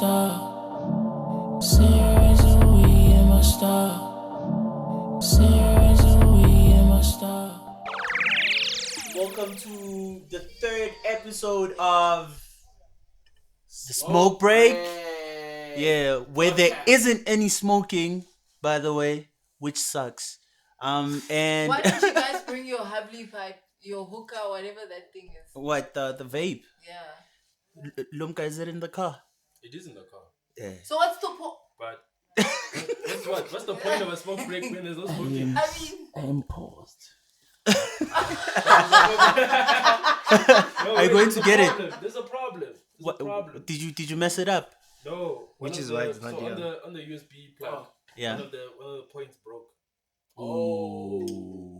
star. Serious a weed in my star. Serious a weed in my star. Welcome to the third episode of the Smoke Break. Yeah, where there isn't any smoking, by the way, which sucks. And why don't you guys bring your Havli pipe, your hookah, whatever that thing is? What the vape? Yeah. Lumka, is it in the car? It is in the car. Yeah. So what's the point? But what's the point of a smoke break when there's no smoking? I mean, I'm paused. No, Are you going to get it? There's a problem. What did you mess it up? No. Which is why it's not on here. the USB plug. Yeah. One of the points broke. Oh.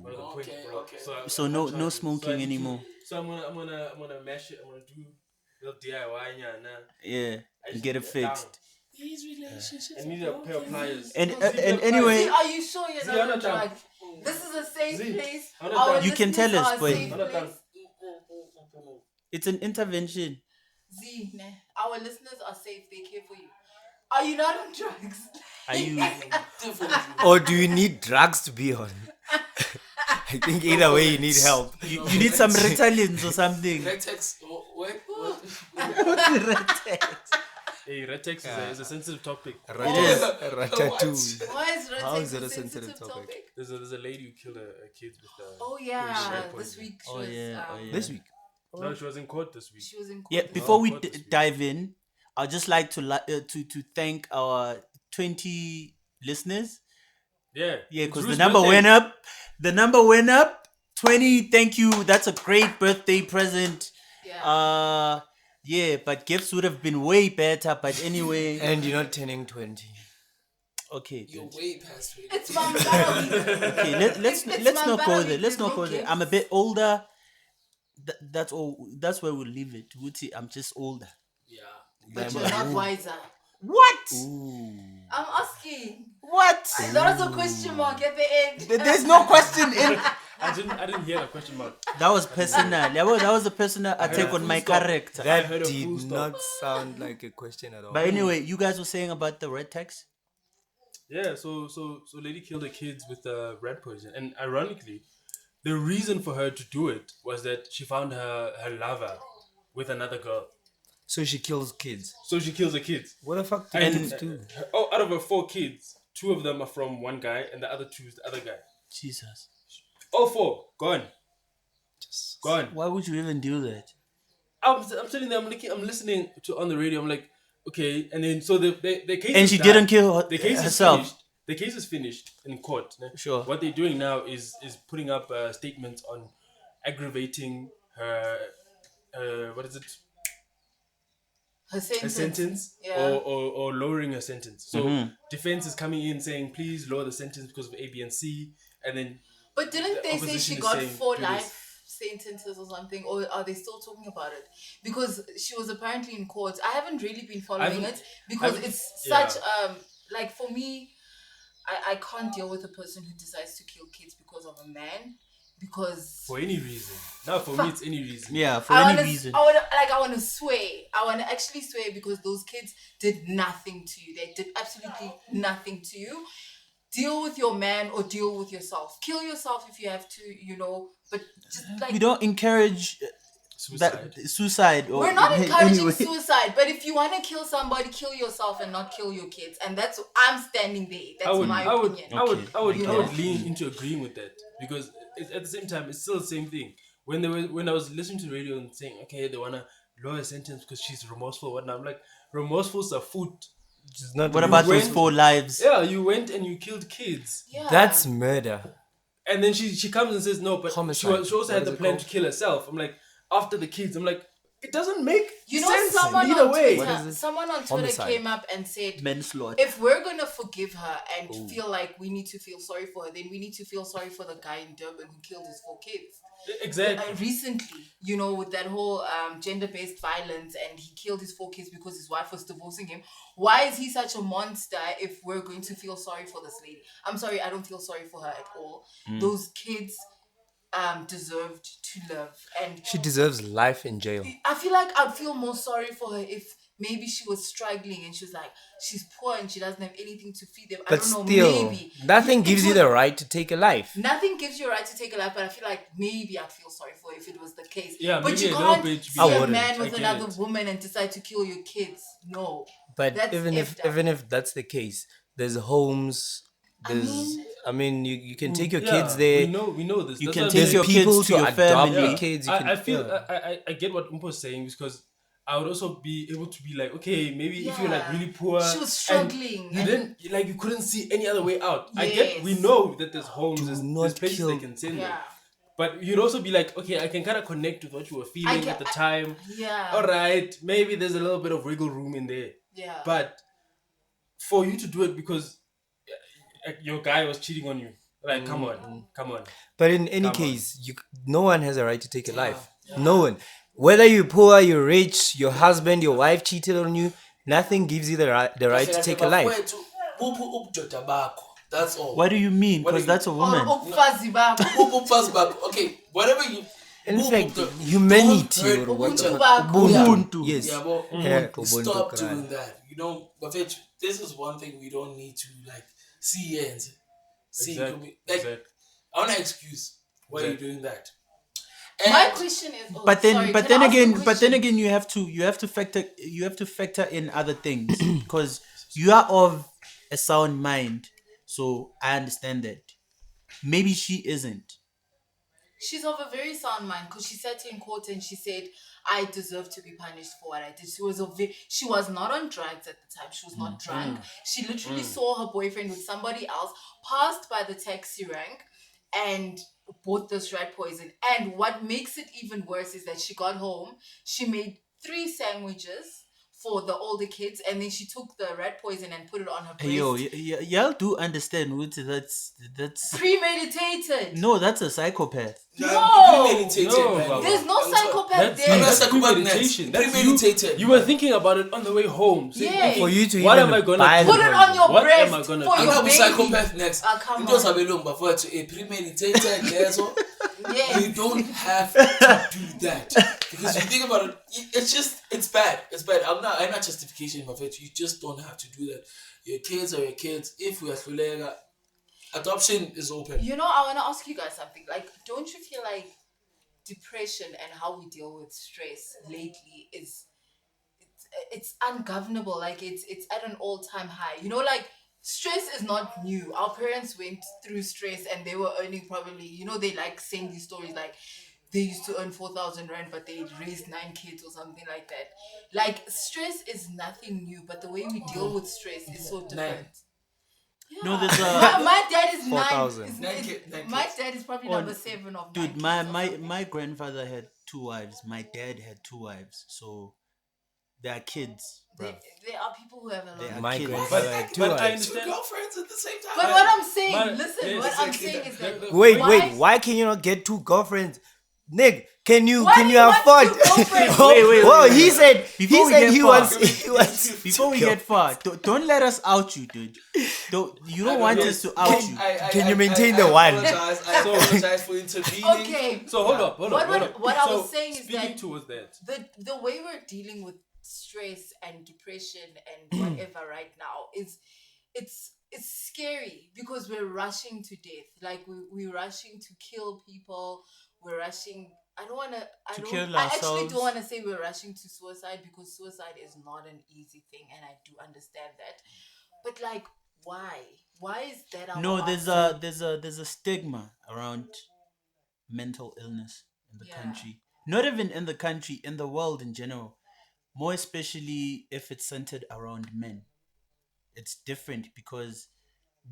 One of the points broke. Okay. So no smoking anymore. So I'm gonna mash it. I'm gonna do a little DIY Yeah. And get it fixed. These relationships. I need a pair of pliers. And anyway, are you sure you're not Zee, like this is a safe Zee, place? I'm not Our done. You can listeners tell us, are a boy. safe I'm not done. place. it's an intervention. Z, our listeners are safe. They care for you. Are you not on drugs? Are you? Or do you need drugs to be on? I think either way you need help. You need some Ritalins or something. Retex. What? Retex. Hey, Retex is a sensitive topic. Ratatouille. Why is Retex How is it a a sensitive sensitive topic? topic? There's a lady who killed a kid with a. Oh yeah, Share this poison. week she Oh, was. yeah, This week. No, she was in court this week. She was in court. Yeah. this Before week. we This week. dive in, I'd just like to thank our 20 listeners. Yeah. Yeah, because the Drew's number birthday. went up. The number went up. 20. Thank you. That's a great birthday present. Yeah. Yeah, but gifts would have been way better. But anyway, And you're not turning 20. okay. You're Good. way past me. It's Mambara week. Okay, let's It's not go Mambara there. week, Let's there's not no go there. gifts. I'm a bit older. That's all. That's where we'll leave it. Wuti, I'm just older. Yeah. But you're not wiser. What? I'm asking. What? That was a question mark at the end. There's no question in. I didn't hear a question mark. That was personal. That was a personal attack on my character. I heard That a full did stop. not sound like a question at all. But anyway, you guys were saying about the red text. Yeah, so lady killed her kids with rat poison, and ironically, the reason for her to do it was that she found her lover with another girl. So she kills kids. So she kills the kids. What the fuck do And kids do? out of her 4 kids, 2 of them are from one guy, and the other 2 is the other guy. Jesus. All 4 gone. Gone. Why would you even do that? I'm sitting there. I'm listening to on the radio. I'm like, okay, and then so the case. And is she done. didn't kill The case herself. is finished. The case is finished in court. Ne? Sure. What they're doing now is putting up statements on aggravating her. What is it? Her sentence. Her sentence, Yeah. or lowering her sentence. So Mm-hmm. defense is coming in saying, please lower the sentence because of A, B, and C, and then But didn't the they say opposition she is got saying, 4 do this. life sentences or something? Or are they still talking about it? Because she was apparently in court. I haven't really been following haven't- it because I've- it's yeah. such like for me, I can't deal with a person who decides to kill kids because of a man. Because for any reason. Now for me, it's any reason. Yeah, for I any wanna, reason. I want to sway. I want to actually sway because those kids did nothing to you. They did absolutely nothing to you. Deal with your man or deal with yourself. Kill yourself if you have to, but just like We don't encourage Suicide. suicide. Or we're not encouraging anyway. suicide. But if you want to kill somebody, kill yourself and not kill your kids. And that's I'm standing there. That's my opinion. I would Yeah. lean into agreeing with that because at the same time it's still the same thing. When I was listening to the radio and saying, okay, they wanna lower the sentence because she's remorseful, whatnot. I'm like, remorseful's a foot. It's not What about those When- 4 lives? Yeah, you went and you killed kids, Yeah. That's murder. and then she comes and says no, but Homicide. she also had What the is it plan called? to kill herself. I'm like, after the kids, I'm like, it doesn't make sense someone either on way. What is Twitter, it? someone on Twitter Homicide. came up and said, Manslaughter. if we're gonna forgive her and feel like we need to feel sorry for her, then we need to feel sorry for the guy in Durban who killed his 4 kids. Exactly. Recently, with that whole gender-based violence, and he killed his 4 kids because his wife was divorcing him. Why is he such a monster if we're going to feel sorry for this lady? I'm sorry, I don't feel sorry for her at all. Those kids deserved to live, and She deserves life in jail. I feel like I'd feel more sorry for her if maybe she was struggling and she was like, she's poor and she doesn't have anything to feed them. I But don't know, still, maybe. nothing It gives you would- the right to take a life. Nothing gives you a right to take a life, but I feel like maybe I'd feel sorry for her if it was the case. Yeah, but maybe you a little can't bit, see I a wouldn't. man I with get another it. woman and decide to kill your kids. No. But That's even if effed up. even if that's the case, there's homes. There's, I mean, you can take your kids there. We know this. You That's can what I'm take There's saying. your people kids to to your adopt family. your Yeah. kids. You can, I feel yeah. I get what Umpo's saying, because I would also be able to be like, okay, maybe if you're like Yeah. really poor, She was struggling, and you and- didn't like, you couldn't see any other way out. I get, we Yes. know that there's homes, Do there's not places kill- they can send them. Yeah. But you'd also be like, okay, I can kind of connect with what you were feeling get- at the time. Yeah. All right, maybe there's a little bit of wiggle room in there. Yeah. But for you to do it because your guy was cheating on you, like, come on. But in any Come on. case, no one has a right to take a life. No one. Whether you're poor, you're rich, your husband, your wife cheated on you, nothing gives you the right to take a life. That's all. What do you mean? What do Because you- that's a Or woman. ubufazi bakho. Boop, pass back. Okay, whatever you. In boop, fact, boop, humanity don't hurt or what each the other. fuck. Ubuntu. Yes. Yeah, but Yeah, stop Ubuntu doing cry. that. You know, but this is one thing we don't need to like see and see. Exactly. Like, Exactly. I want an excuse why you're Exactly. doing that. My question is, But then, sorry, but can then I ask a again, question? you have to factor in other things because you are of a sound mind. So I understand that. Maybe she isn't. She's of a very sound mind because she sat in court and she said, I deserve to be punished for what I did. She was not on drugs at the time. She was not drunk. She literally saw her boyfriend with somebody else, passed by the taxi rank and bought this rat poison. And what makes it even worse is that she got home, she made 3 sandwiches for the older kids, and then she took the rat poison and put it on her breast. Yo, y'all do understand? Wuthi, that's Premeditated. no, that's a psychopath. No! Premeditated, No, man. Baba. There's no I'm sorry. psychopath That's there. That's that's psychopath premeditation. next. That's Premeditated. You were thinking about it on the way home. So Yeah. For you to What even am I gonna buy do? Put it on your What breast am I gonna for do? your I'm baby. psychopath next. Come You just on. have a look, but for a premeditated, yes, Yes. you don't have to do that because you think about it. It's bad. It's bad. I'm not justification of it. You just don't have to do that. Your kids are your kids. If we are Fulega, adoption is open. You know, I want to ask you guys something. Like, don't you feel like depression and how we deal with stress lately it's ungovernable? Like, it's at an all-time high. You know, like, stress is not new. Our parents went through stress and they were earning probably, you know, they like saying these stories like they used to earn 4,000 rand but they raised 9 kids or something like that. Like, stress is nothing new, but the way we deal with stress is so different. Yeah. No, there's my dad is 4,000. 9. Nine My kids. dad is probably Oh, number 7 of 9 dude. kids My or my something. my grandfather had 2 wives. My dad had 2 wives. So they are kids, bro. There are people who have a lot They of are My kids. grandfather had 2 but I wives. Two understand. girlfriends at the same time. But what I'm saying, My- listen, yes, what I'm exactly. saying is that Wait, why- why can you not get 2 girlfriends? Nick, can you Why do you want afford? 2 girlfriends? Wait, Whoa, wait. he said Before we get he far- wants he wants Before we get far, don't let us out you, dude. You don't want us to out you. Can you maintain the one? I apologize for intervening. Okay. So hold up. What I So, was saying is speaking that towards that. the way we're dealing with stress and depression and whatever right now is it's scary because we're rushing to death. Like we're rushing to kill people. We're rushing. kill I actually ourselves. don't want to say we're rushing to suicide because suicide is not an easy thing, and I do understand that. But like, why? Why is that our No, answer? there's a stigma around mental illness in the Yeah. country. Not even in the country, in the world in general. More especially if it's centered around men. It's different because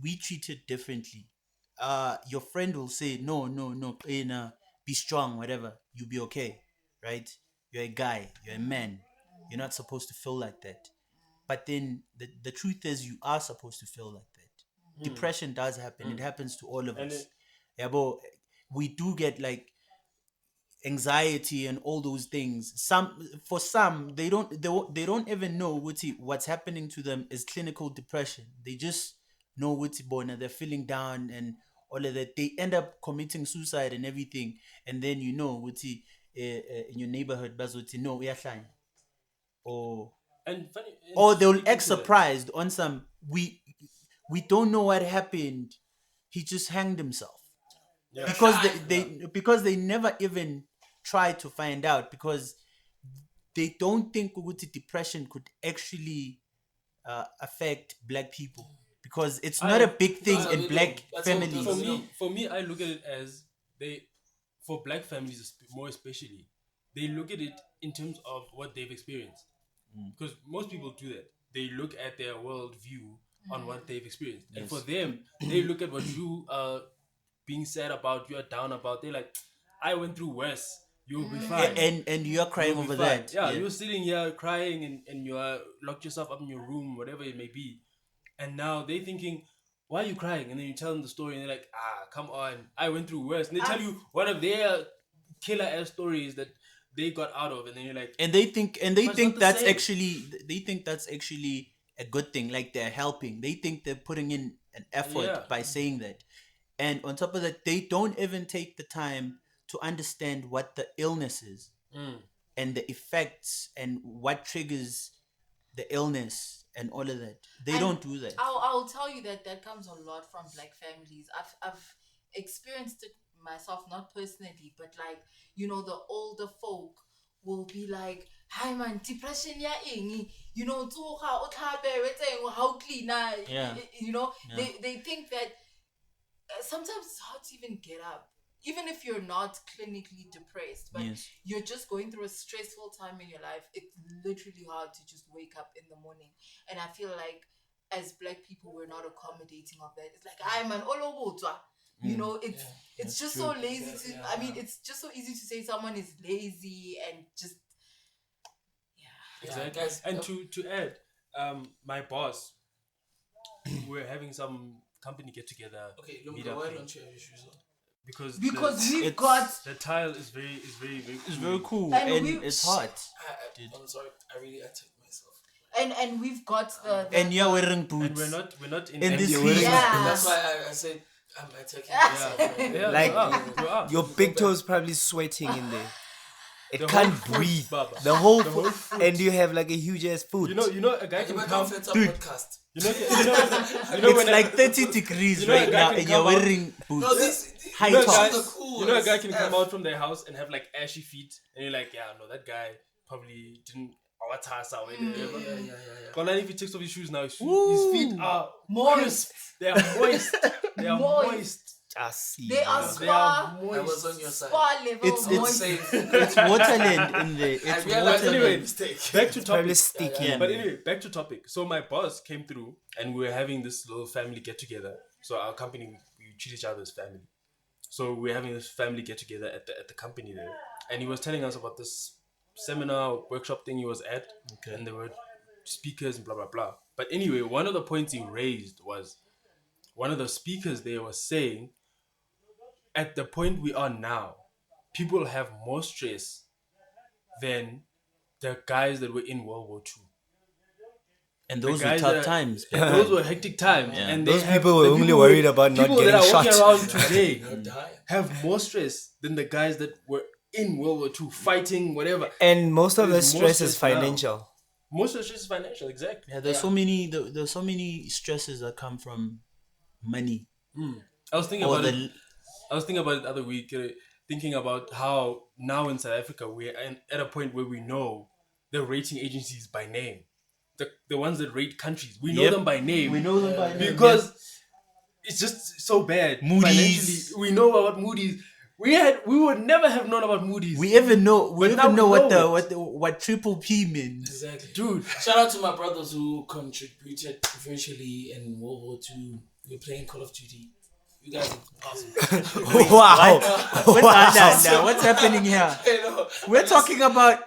we treat it differently. Your friend will say, no, be strong, whatever, you'll be okay, right? You're a guy, you're a man, you're not supposed to feel like that. But then the truth is, you are supposed to feel like that. Depression does happen. It happens to all of And us. it- Yeah, but we do get like anxiety and all those things. Some they don't even know what's happening to them is clinical depression. They just know bona, they're feeling down and all of that. They end up committing suicide and everything, and then in your neighborhood, bazothi no, uyahla or And funny, and Or they'll speaking act to that- surprised on some. We don't know what happened. He just hanged himself. Yeah. Because they never even try to find out, because they don't think ukuthi depression could actually affect black people, because it's not a big thing That's in what we black do. That's what we do. families. For me, I look at it as for black families more especially, they look at it in terms of what they've experienced. Because most people do that. They look at their world view on what they've experienced. And for them, they look at what you are being sad about, you are down about. They're like, I went through worse. You'll be fine. And you're crying You'll be over fine. that. Yeah, you're sitting here crying and you are locked yourself up in your room, whatever it may be. And now they're thinking, why are you crying? And then you tell them the story and they're like, come on, I went through worse. And they tell you one of their killer ass stories that they got out of, and then you're like, And they think But it's not the that's same. actually a good thing. Like, they're helping. They think they're putting in an effort Yeah. by saying that. And on top of that, they don't even take the time to understand what the illness is and the effects and what triggers the illness and all of that. They And don't do that. I'll tell you that comes a lot from black families. I've experienced it myself, not personally, but like, you know, the older folk will be like, hi man, depression ya eng, you know, how clean Yeah. you know, Yeah. they think that sometimes it's hard to even get up, even if you're not clinically depressed, but Yes. you're just going through a stressful time in your life. It's literally hard to just wake up in the morning. And I feel like as black people, we're not accommodating of that. It's like, I'm an olobotwa. You know, it's just so lazy to. I mean, it's just so easy to say someone is lazy and just. exactly. guys, And to add, my boss, we're having some company get together. Okay, meet Lumka, up why thing, don't you have your shoes on? because Because we've it's- got. the tile is very It's very cool And and we- it's hot. I'm sorry, I really attacked myself. And we've got the And you're wearing boots. and we're not in In this NDA. heat. Yeah. That's why I said I'm attacking myself. Right? Yeah, Like, you are. Your big toe is probably sweating in there. It The can't whole foot, breathe. Baba. The whole The whole foot. foot. And you have like a huge ass foot. You know, a guy I can can come. come podcast. You know It's when like 30 degrees You know, a right guy now can and you're come out- wearing boots. No, this High you know, a tops. guy, These are cool. you know, a guy It's can come out from their house and have like ashy feet, and you're like, yeah, no, that guy probably didn't. Yeah. But then if he takes off his shoes now, his feet are Moist. They are moist. They are Moist. moist. Just see. They are They are spa I was moist. on your side. level. It's- moist. Safe. It's Waterland in there. I It's realized I made a Waterland. mistake. Back to Probably topic. sticky. Yeah. But anyway, back to topic. So my boss came through, and we were having this little family get together. So our company, we treat each other as family. So we're having this family get together at the company there, and he was telling us about this seminar workshop thing he was at, and there were speakers and blah blah blah. But anyway, one of the points he raised was one of the speakers there was saying, at the point we are now, people have more stress than the guys that were in World War II. And those were guys tough that- times. Those were hectic times, and Those they have- people were the only people worried about not people that getting are walking shot. around today You're dying. have more stress than the guys that were in World War II fighting whatever. And most of the There's more stress is stress now. financial. Most of the stress is financial, exactly. Yeah, there's so many stresses that come from money. I was thinking Or about it. the I was thinking about it the other week, thinking about how now in South Africa we're at a point where we know the rating agencies by name, the ones that rate countries. We know Yep. them by name. we know them by name. Because it's just so bad. Moody's. Financially, we know about Moody's. We would never have known about Moody's. we even know But now we what know what triple P means. Exactly. Dude, Shout out to my brothers who contributed virtually in World War II. We were playing Call of Duty. You guys are awesome. Wow. What's happening here? Hey, no, We're talking about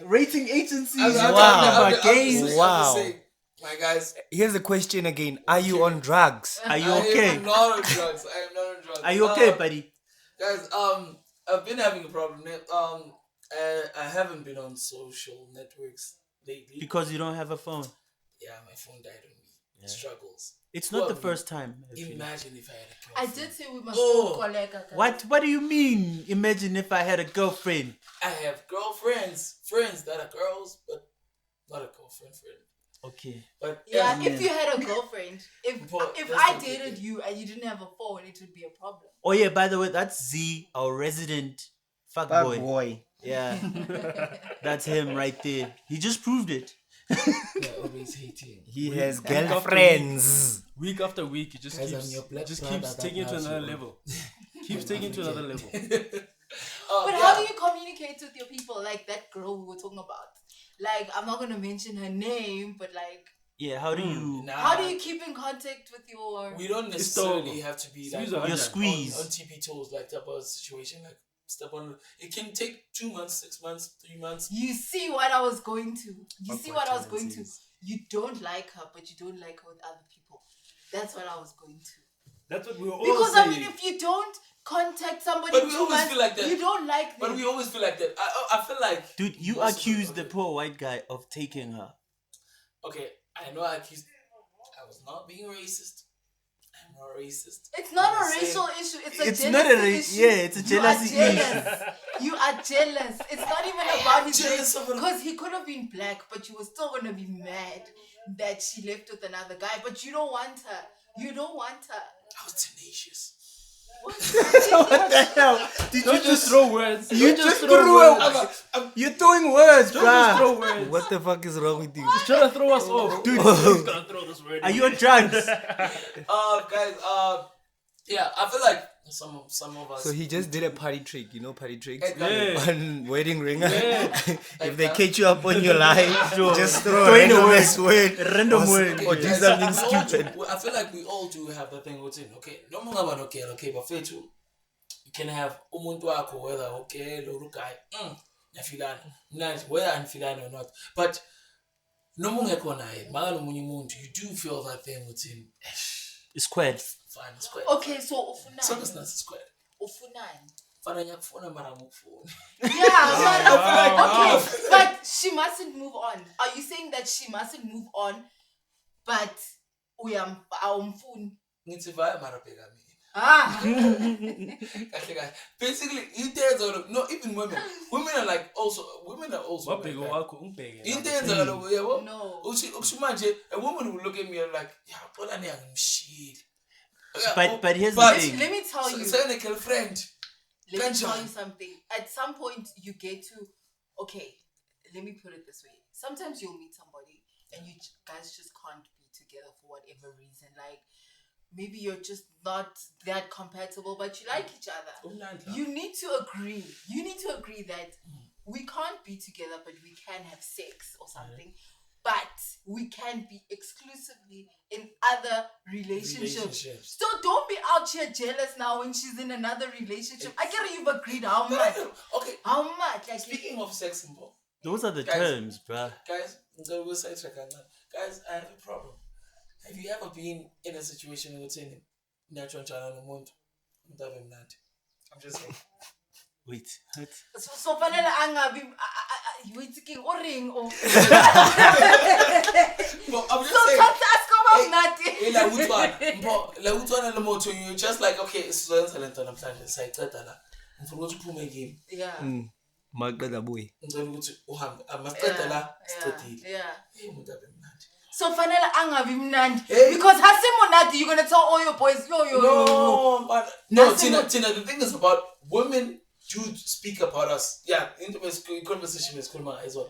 rating agencies. I'm We're just- talking Wow. about games. I'm Wow. just saying, my guys, Here's the question again. Are you on drugs? Are you I okay? am not on drugs. I am not on drugs. Are you okay, buddy? Guys, I've been having a problem. I haven't been on social networks lately. Because you don't have a phone. Yeah, my phone died on me. It struggles. It's not the Well, first time. actually. Imagine if I had a I girlfriend. did say we must Oh. collect. What do you mean? Imagine if I had a girlfriend. I have girlfriends, friends that are girls, but not a girlfriend friend. Okay. But Yeah, if you had a girlfriend, But if that's I not the dated thing. you and you didn't have a phone, it would be a problem. Oh yeah, by the way, that's Z, our resident fuck Fuck boy. boy. Yeah, that's him right there. He just proved it. Yeah, always hating. He has after week. girlfriends. Week after week, it just Guys, I'm keeps your black just brother keeps that taking it to loves another you. level. Keeps taking it to another level. But how do you communicate with your people? Like that girl we were talking about. Like, I'm not gonna mention her name, but like, Yeah, how do you? how do you keep in contact with your? We don't necessarily have to be like Squeeze on, your squeeze. on TP toes like type of situation. Like step on. It can take 2 months, 6 months, 3 months. You see what I was going to. You see what I was going to. tendencies. You don't like her, but you don't like her with other people. That's what I was going to. That's what we were all Because saying. I mean, if you don't contact somebody, But we 2 always months, feel like that. you don't like them. But we always feel like that. I feel like Dude, you most of accused the okay. poor white guy of taking her. Okay, I know I accused. I was not being racist. I'm not racist. It's not I'm a saying- racial issue. It's a It's jealousy not a issue. yeah, it's a jealousy You are issue. jealous. You are jealous. It's not even about his jealous race. of her. Because he could have been black, but you were still going to be mad that she left with another guy. But you don't want her. You don't want her. I was tenacious. What the hell? Did Don't just throw words. You Don't just throw threw words. You're throwing words, Don't just bruh. throw words. What the fuck is wrong with you? He's trying to throw us off. Dude, he's gonna throw this word. Are you on drugs? Guys, yeah, I feel like some of us. So he just did a party trick, you know, party tricks Yeah. on wedding ring. Yeah. If they catch you up on your line, just throw a Throw in a random word. ass word, Random or, word. or do Guys, something we all stupid. I feel like we all do have that thing within. Okay, no more about okay, but fair too. You can have umuntu wakho whether okay, lo guy, nafilana, mnandi, whether anfilana or not. But no more naye, mara nomunye umuntu, you do feel that thing within. It's quite. Fine, it's quite. Okay, so Some ufunani. is not square. Ufunani. Fana nyakufuna mara mukufuna. Yeah, Wow. okay, but she mustn't move on. Are you saying that she mustn't move on, but awumfuni? Ngithi vaya mara bheka mina. Ah, Kahle kahle. Basically, intenza no even women. Women are also What like big that. wakho ungibheke. Intenza kaloku yabo. no. Uthi manje a woman will look at me and like, yeah, bona ni angimshili. But here's the But- thing. Let me tell you. Say a girlfriend. Let me tell Kanjani? you something. At some point, you get to, okay, let me put it this way. Sometimes you'll meet somebody and you guys just can't be together for whatever reason. Like, maybe you're just not that compatible, but you like each other. You need to agree. You need to agree that we can't be together, but we can have sex or something. But we can be exclusively in other relationships. So don't be out here jealous now when she's in another relationship. I get it, you've agreed. How much? Okay. How much? Like, Speaking of sex symbol, Those are the Guys. terms, bruh. guys, I have a problem. Have you ever been in a situation where you're natural channel umuntu? I'm just saying. Wait. What? so fanele angabi waiting or ring or But I'm just so saying. ask about nothing. La utwana le motho, you're just like, okay, sizoyenza lento namhlanje sayiceda la. Ngifuna ukuthi uphume game. Yeah. Maqeda boy. Ngicela ukuthi uhambe. Amasiceda la sicedile. Yeah. Hey, umuntu abe mnandi. So fanele angabi mnandi Hey. because hasimunandi you're gonna tell all your boys yo. No, but no, Nothing Tina. The thing is about women do speak about us. Yeah, intimate conversation is cool as well.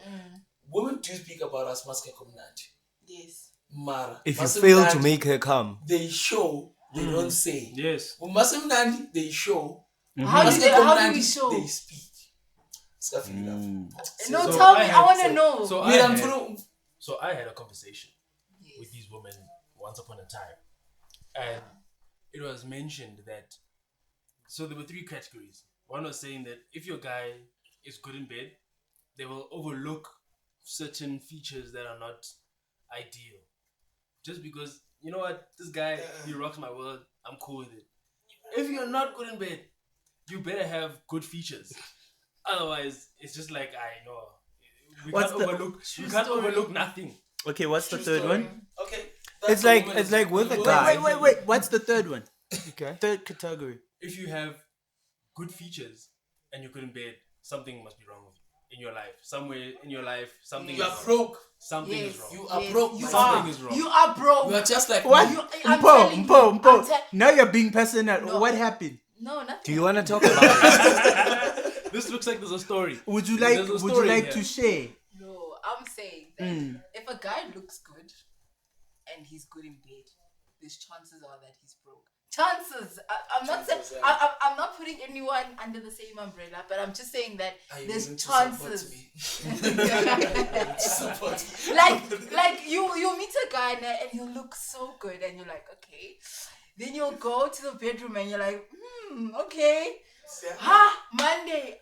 Women do speak about us. Maske komnandi. Yes. Mara. If you Maske fail to mnandi, make her come, they show. They don't say. Yes. Masimnandi, they show. How do Maske how do komnandi, we show? they speak. No, So tell me. I I had- want to know. So I had a conversation with these women once upon a time, and it was mentioned that so there were 3 categories. One was saying that if your guy is good in bed, they will overlook certain features that are not ideal, just because you know what, this guy he rocks my world. I'm cool with it. If you're not good in bed, you better have good features. Otherwise, it's just like I know we What's can't the- overlook. You can't overlook nothing. Okay, what's the third one? Okay. It's like with a guy. Wait. What's the third one? Okay. Third category. If you have good features and you're good in bed, something must be wrong with you. in your life. Somewhere in your life, something You is are wrong. broke. Something Yes. is wrong. You are Yes, broke. you my are. Something is wrong. You are broke. You are just like What? me. I'm telling you, I'm Now you're being personal. No. What happened? No, nothing. Do you want to talk about it? This looks like there's a story. Would you There's a story to here. share? No, I'm saying that if a guy looks good and he's good in bed, there's chances are that he's broke. Chances. I'm not saying. I'm not putting anyone under the same umbrella, but I'm just saying that Are you there's willing to support chances. me? Support me. like you meet a guy and he'll look so good and you're like, okay. Then you'll go to the bedroom and you're like, okay. Monday.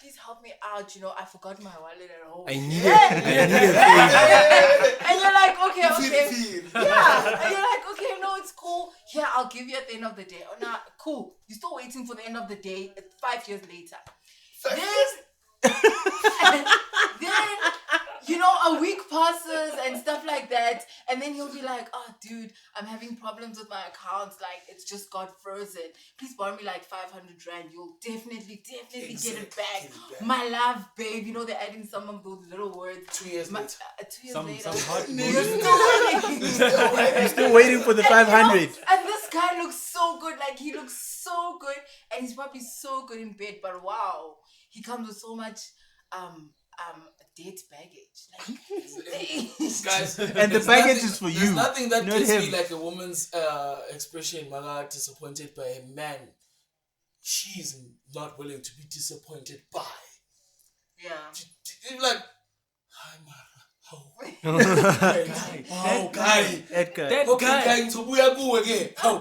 Please help me out. You know, I forgot my wallet at home. I need it. And you're like, okay. Feel. Yeah. And you're like, okay, no, it's cool. Yeah, I'll give you at the end of the day. Oh, nah, cool. You're still waiting for the end of the day. It's 5 years later. Then, you know, a week passes and stuff like that. And then you'll be like, oh, dude, I'm having problems with my accounts. Like, it's just got frozen. Please borrow me like 500 rand. You'll definitely get it back. My love, babe. You know, they're adding some of those little words. 2 years later. 2 years Some later. hot You're still waiting. I'm still waiting for the 500. And this guy looks so good. Like, he looks so good. And he's probably so good in bed. But wow, he comes with so much date baggage. Like, Guys, And the there's baggage nothing- is for There's you, nothing that not gives him. me like a woman's expression, Mala, disappointed by a man. She's not willing to be disappointed by. yeah. You're like, hi, Mara. Oh, guy. Edgar. That Okay, guy. guy, so we are go again. How?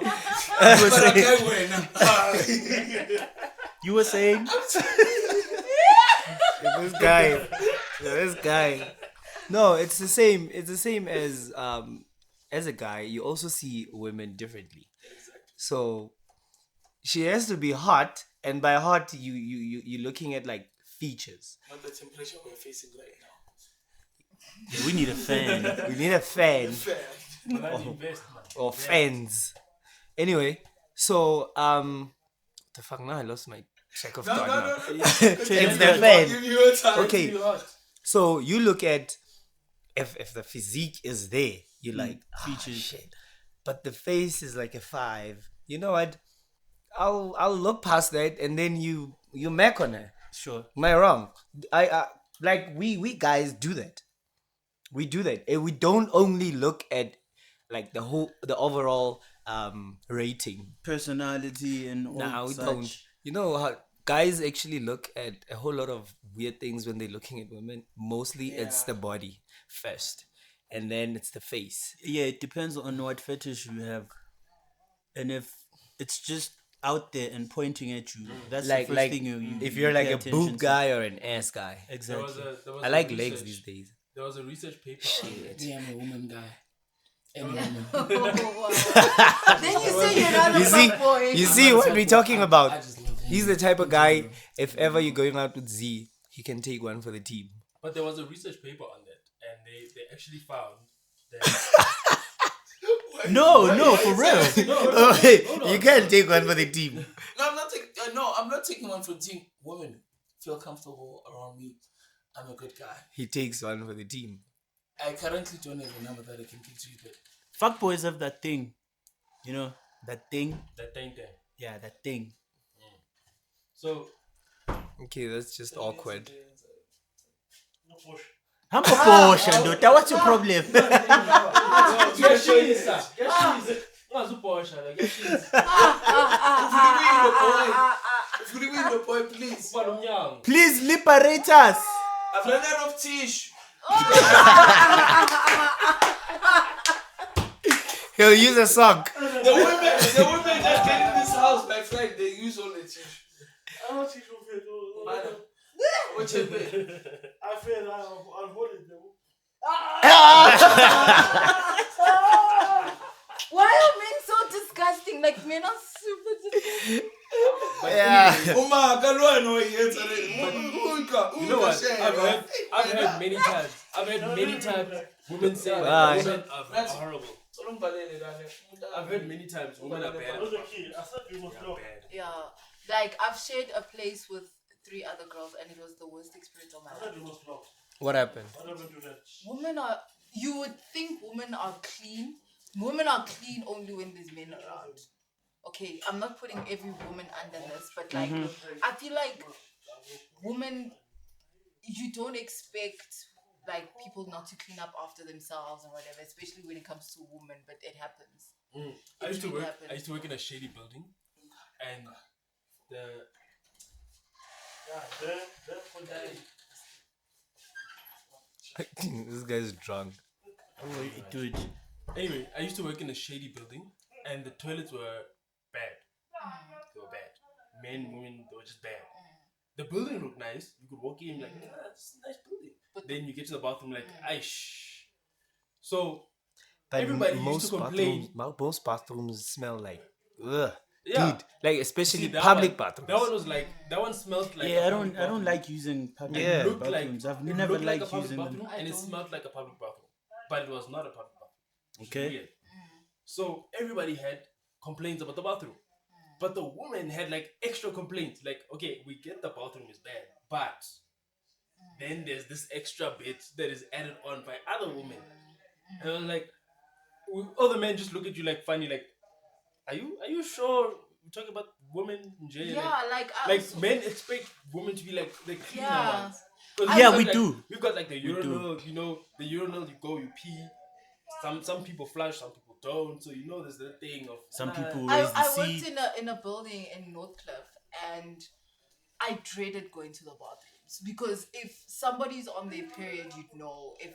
You were saying? This guy. No, it's the same. It's the same as a guy. You also see women differently. So she has to be hot, and by hot, you're looking at like features. Not the temperature we're facing right now. Yeah, we need a fan. We need a fan Invest, man. or fans. Anyway, so the fuck now I lost my track of thought now. It's the fan. Give you a time. Okay. So you look at if the physique is there, you're like features, shit. But the face is like a 5. You know what? I'll look past that, and then you mac on her. Sure. Am I wrong? I like we guys do that. We do that. And we don't only look at like the overall rating. Personality and all Nah, we such. don't. You know how guys actually look at a whole lot of weird things when they're looking at women. Mostly it's the body first, and then it's the face. Yeah, it depends on what fetish you have. And if it's just out there and pointing at you, that's Like the first like thing you if you're like pay a attention boob to. guy or an ass guy. Exactly. There was I a like research- legs these days. There was a research paper on it. Yeah, I'm a woman guy. And a woman. Then you say you're not a You see, fuckboy. you see what we're talking I about. just love He's the type of guy. If ever you're going out with Z, he can take one for the team. But there was a research paper on that, and they actually found that No, for real. Oh, hey, you can't take one for the team. No, I'm not taking one for the team. Women feel comfortable around me. I'm a good guy. He takes one for the team. I currently don't have a number that I can give to you, but Fuckboys have that thing. You know, that thing. that thing there. Yeah, that thing. So Okay, that's just awkward. I'm a Porsche, Ndota. What's your problem? if you win the point, please. Please liberate us. I've run out of tissue. He'll use a sock. The women that get in this house by Friday, they use all the tissue. Madam, what's your bed? Why are men so disgusting? Like, men are super disgusting. Yeah. Uma, galwa no you know what? I've heard many times. Women say that Bye. women are horrible. I've heard many times women are bad. At fucking. They are bad. Yeah. Like, I've shared a place with 3 other girls, and it was the worst experience of my life. What happened? Women are. You would think women are clean. Women are clean only when there's men around. Okay, I'm not putting every woman under this, but like I feel like women, you don't expect like people not to clean up after themselves or whatever, especially when it comes to women. But it happens. I used to really work. happens. I used to work in a shady building, and This guy's drunk. Dude. anyway, I used to work in a shady building, and the toilets were bad. They were bad. Men, women, they were just bad. The building looked nice. You could walk in like, it's a nice building. But then you get to the bathroom like, aish. So But everybody used to complain. Most bathrooms smell like, ugh. Yeah. Dude, like especially See, that public one, bathrooms. That one was like, that one smelled like. Yeah, a I public don't bathroom. like using public Yeah. Looked bathrooms. like, I've it never looked like a liked public using bathroom, them. and it smelled like a public bathroom, but it was not a public bathroom. Which is Okay. weird. So everybody had complaints about the bathroom, but the woman had like extra complaints. Like, okay, we get the bathroom is bad, but then there's this extra bit that is added on by other women, and I'm like, other men just look at you like funny, like, are you sure we're talking about women in jail? Yeah, Like men expect women to be like the cleaner Yeah. ones. 'Cause Yeah, we've got, we like, do. We've got like the We do. urinal, you know, the urinal you go, you pee. Some people flush, some people don't. So you know there's the thing of Some people I raise the worked sea. in a building in Northcliffe, and I dreaded going to the bathrooms because if somebody's on their period, you'd know. If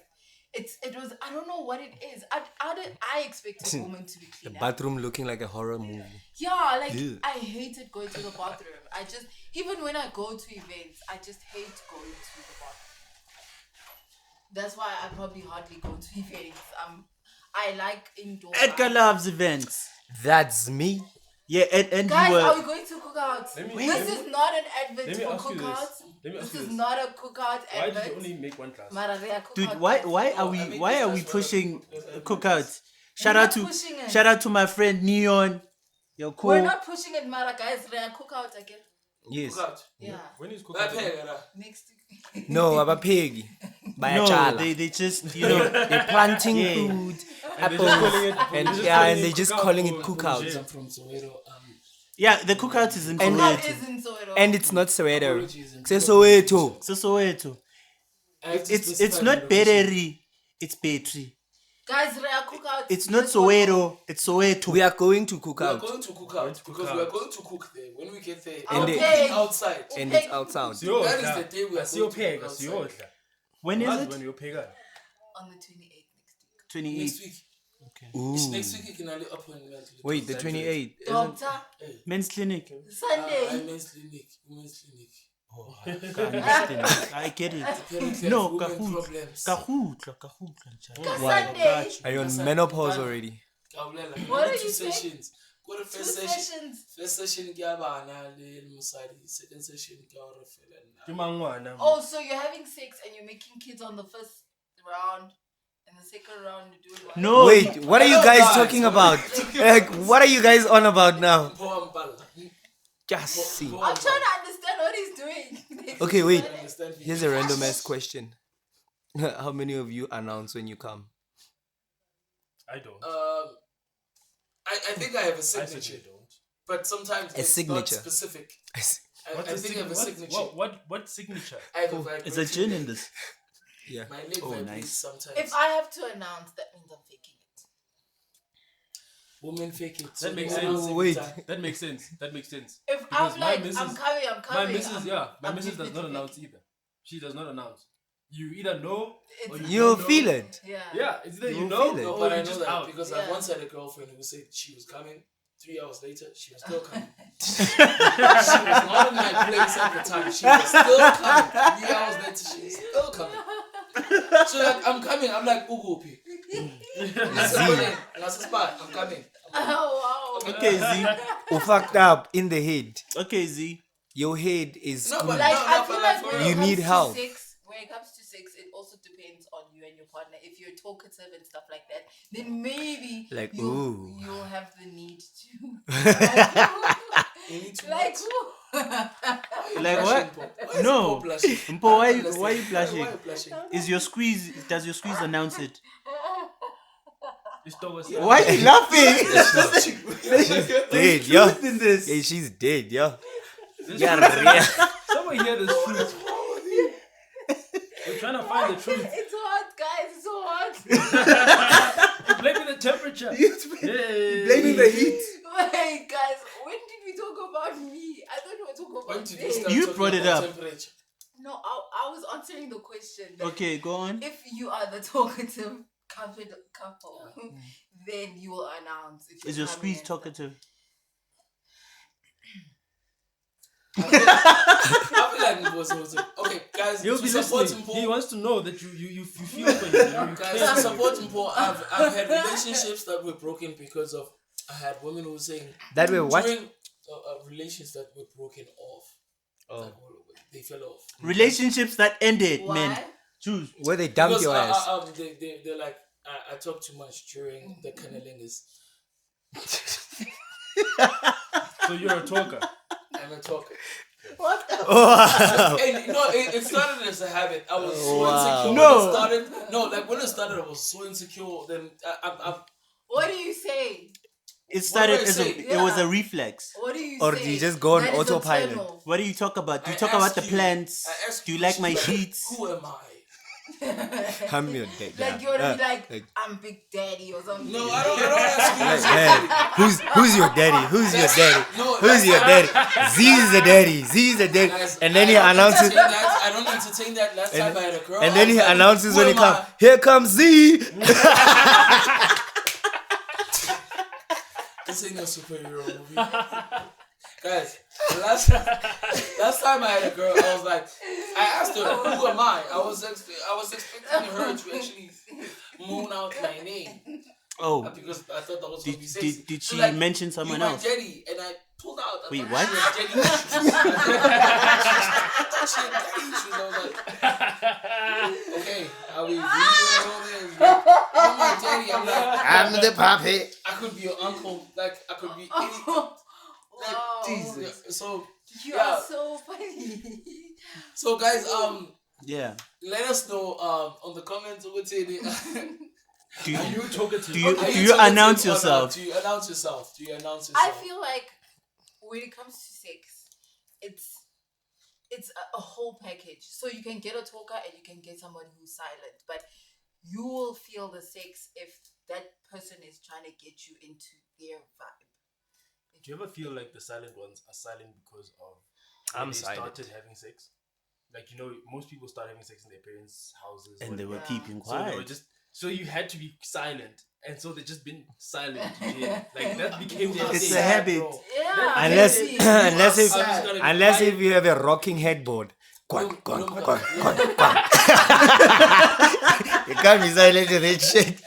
it was, I don't know what it is. I expected women to be The clean. bathroom looking like a horror movie. Yeah, like Ew. I hated going to the bathroom. I just, even when I go to events, I just hate going to the bathroom. That's why I probably hardly go to events. I like indoor. Edgar loves events. That's me. Yeah, and Guys, you are were. we going to cookouts? Let me- This let me- is not an let advert me for ask you this. cookouts. Let me ask This you is this. not a cookout Why did you advert. only make one class? Dude, why are we pushing cookouts? Shout We're out not to pushing it. shout out to my friend Neon. Yo, cool. We're not pushing it, Mara, guys. They are cookout again. Yes. Yeah. When is That cooking? pay, right? Next week. No, abapegi. No, they just They're planting Yeah. food, And apples, they're just calling it- and they're just yeah, calling and it they're just cookout calling it for cookout. jail. I'm from Soweto. yeah, the cookout is in And Cookout Soweto. is in Soweto. And it's not Soweto. Apologies. It's Soweto. It's Soweto. I have to It's specify not my location. Bereri. It's Petri. Guys, they are cookout. It's not Soweto. It's Soweto. We are going to We are cookout, going to cook out because we are going to cook there. When we get there, And and they- cooking outside. and it's outside. That is the day we are going to Siyopeka, cook outside. siyodla. When is Ngazi it? when uyopeka. On the 28th next week. 28. Next week. Ooh. Next week you can only appointment. Wait, the 28th. Isn't, Doctor, Men's clinic. Sunday. Women's clinic. I get it. Apparently No, have women kahutla. problems. Kahutla, njalo. Sunday. are you on menopause already? What are Two you saying? sessions. Go to Two first session. sessions. First session kuyabana le musadi. Second session kuyarefela na. Ke mangwana. Oh, so you're having sex and you're making kids on the first round, and the second round you're doing what? No. Wait, what are you Hello, guys guys. talking about? Like, what are you guys on about now? Mpoa mbala. Just see. I'm trying to understand what he's doing. Okay, wait. Understand me? Here's a random ass question. How many of you announce when you come? I don't. I think I have a I signature, certainly don't. but sometimes A it's signature. not specific. I What's a think I have a signature. What signature? I have a vibrating. It's a gin in this. Yeah. My leg Oh, vibrates nice. sometimes. If I have to announce, that means I'm faking it. Women fake it. That makes they sense. announce every Wait. time. That makes sense. That makes sense. If Because I'm my like, missus- I'm coming. My missus, I'm- yeah. My I'm missus does not definitely announce faking either. She does not announce. You either know or you You'll don't know. feel it. Yeah. Yeah, it's either you You'll know feel it. No, or but I you're know just that out. because Yeah. I once had a girlfriend who said she was coming. 3 hours later, she was still coming. She was not in my place at the time. She was still coming. 3 hours later, she was still coming. So like, I'm coming. I'm like, Ugopi. I'm coming. Oh wow. Okay, Z. Oh, fucked up in the head. Okay, Z. Your head is No, screwed. but- Like I but feel like like for when real. it You comes need to help. sex, when it comes to sex, it also depends on you and your partner. If you're talkative and stuff like that, then maybe Like, you'll, ooh. you'll have the need to. You need to like, what? ooh. Why are Like blushing, what? Mpo? Why is No. Mpo blushing? Mpo, why I'm you listening. blushing? Why are you blushing? Is your squeeze? Does your squeeze announce it? It's always Why are you laughing? Dead, Truth yeah. in this. Yeah, she's dead, yeah. There's Yeah, truth. yeah. Somewhere here there's truth. We're trying to find the truth. It's hot, guys. It's so hot. You're blaming the temperature. Yay. Blaming the heat. Wait, guys. When did we talk about me? I thought we were talking When about did me. we start You talking brought it about up. temperature? No, I was answering the question. that Okay, go on. If you are the talkative couple, then you will announce. If Is you're your coming squeeze in. talkative? I feel like it was also okay, guys. He'll To be support listening. Mpo, He wants to know that you feel for him. You guys, care to for him. support Mpo, I've had relationships that were broken because of I had women who were saying That way, what? during relations that were broken off. Like, they fell off. Relationships that ended, Why? man. Choose. Where they dump Because your ass. they're like, I talk too much during the cunnilingus. So you're a talker. I'm a talker. What the? Wow. And no, it started as a habit. I was so Wow. insecure. No. When it started, when it started, I was so insecure. Then I'm What do you say? It started do I as say? it was a Yeah. reflex. What do you Or say? do you just go on That is a autopilot? turn off. What do you talk about? Do you I talk about ask the you- plants? I ask Do you like my questions sheets? Who am I? I'm your dad. Like you're gonna be like, I'm Big Daddy or something. No, I don't ask you. Hey, who's your daddy? Who's your daddy? No, Who's your daddy? Z is the daddy. Z is the daddy. Guys, And then he I don't announces. entertain that. I don't entertain that. Last time I had a girl. And I then was he like, announces who when he am comes. I? Here comes Z. This ain't no superhero movie. Guys, last time I had a girl, I was like, I asked her, who am I? I was expecting her to actually moan out my name. Oh, Because I thought that was going to be sexy. did She she was like, mention someone you else? were Jetty, and I pulled out. I Wait, thought what? she was Jetty issues. I thought she had daddy issues. I was like, okay, are we really all this? You're my daddy. I'm like, I'm the puppet. I could be your uncle. Like, I could be any. Like, Wow. Jesus. So, You yeah. are so funny. So guys, Yeah. let us know on the comments what's in it. Do you, Are you talkative? do you, Are do you talkative announce or not? yourself? Do you announce yourself? Do you announce I yourself? feel like when it comes to sex, it's a whole package. So you can get a talker and you can get somebody who's silent, but you will feel the sex if that person is trying to get you into their vibe. Do you ever feel like the silent ones are silent because of I'm when they silent. started having sex? Like, most people start having sex in their parents' houses. And they were Yeah. keeping So they were quiet. so you had to be silent, and so they just been silent. Yeah. Like that became their It's thing. a habit. Yeah. Unless, maybe. unless if, I'm just gonna be unless quiet. if you have a rocking headboard. Quack, quack, quack, quack, quack. You can't be silent in that shit.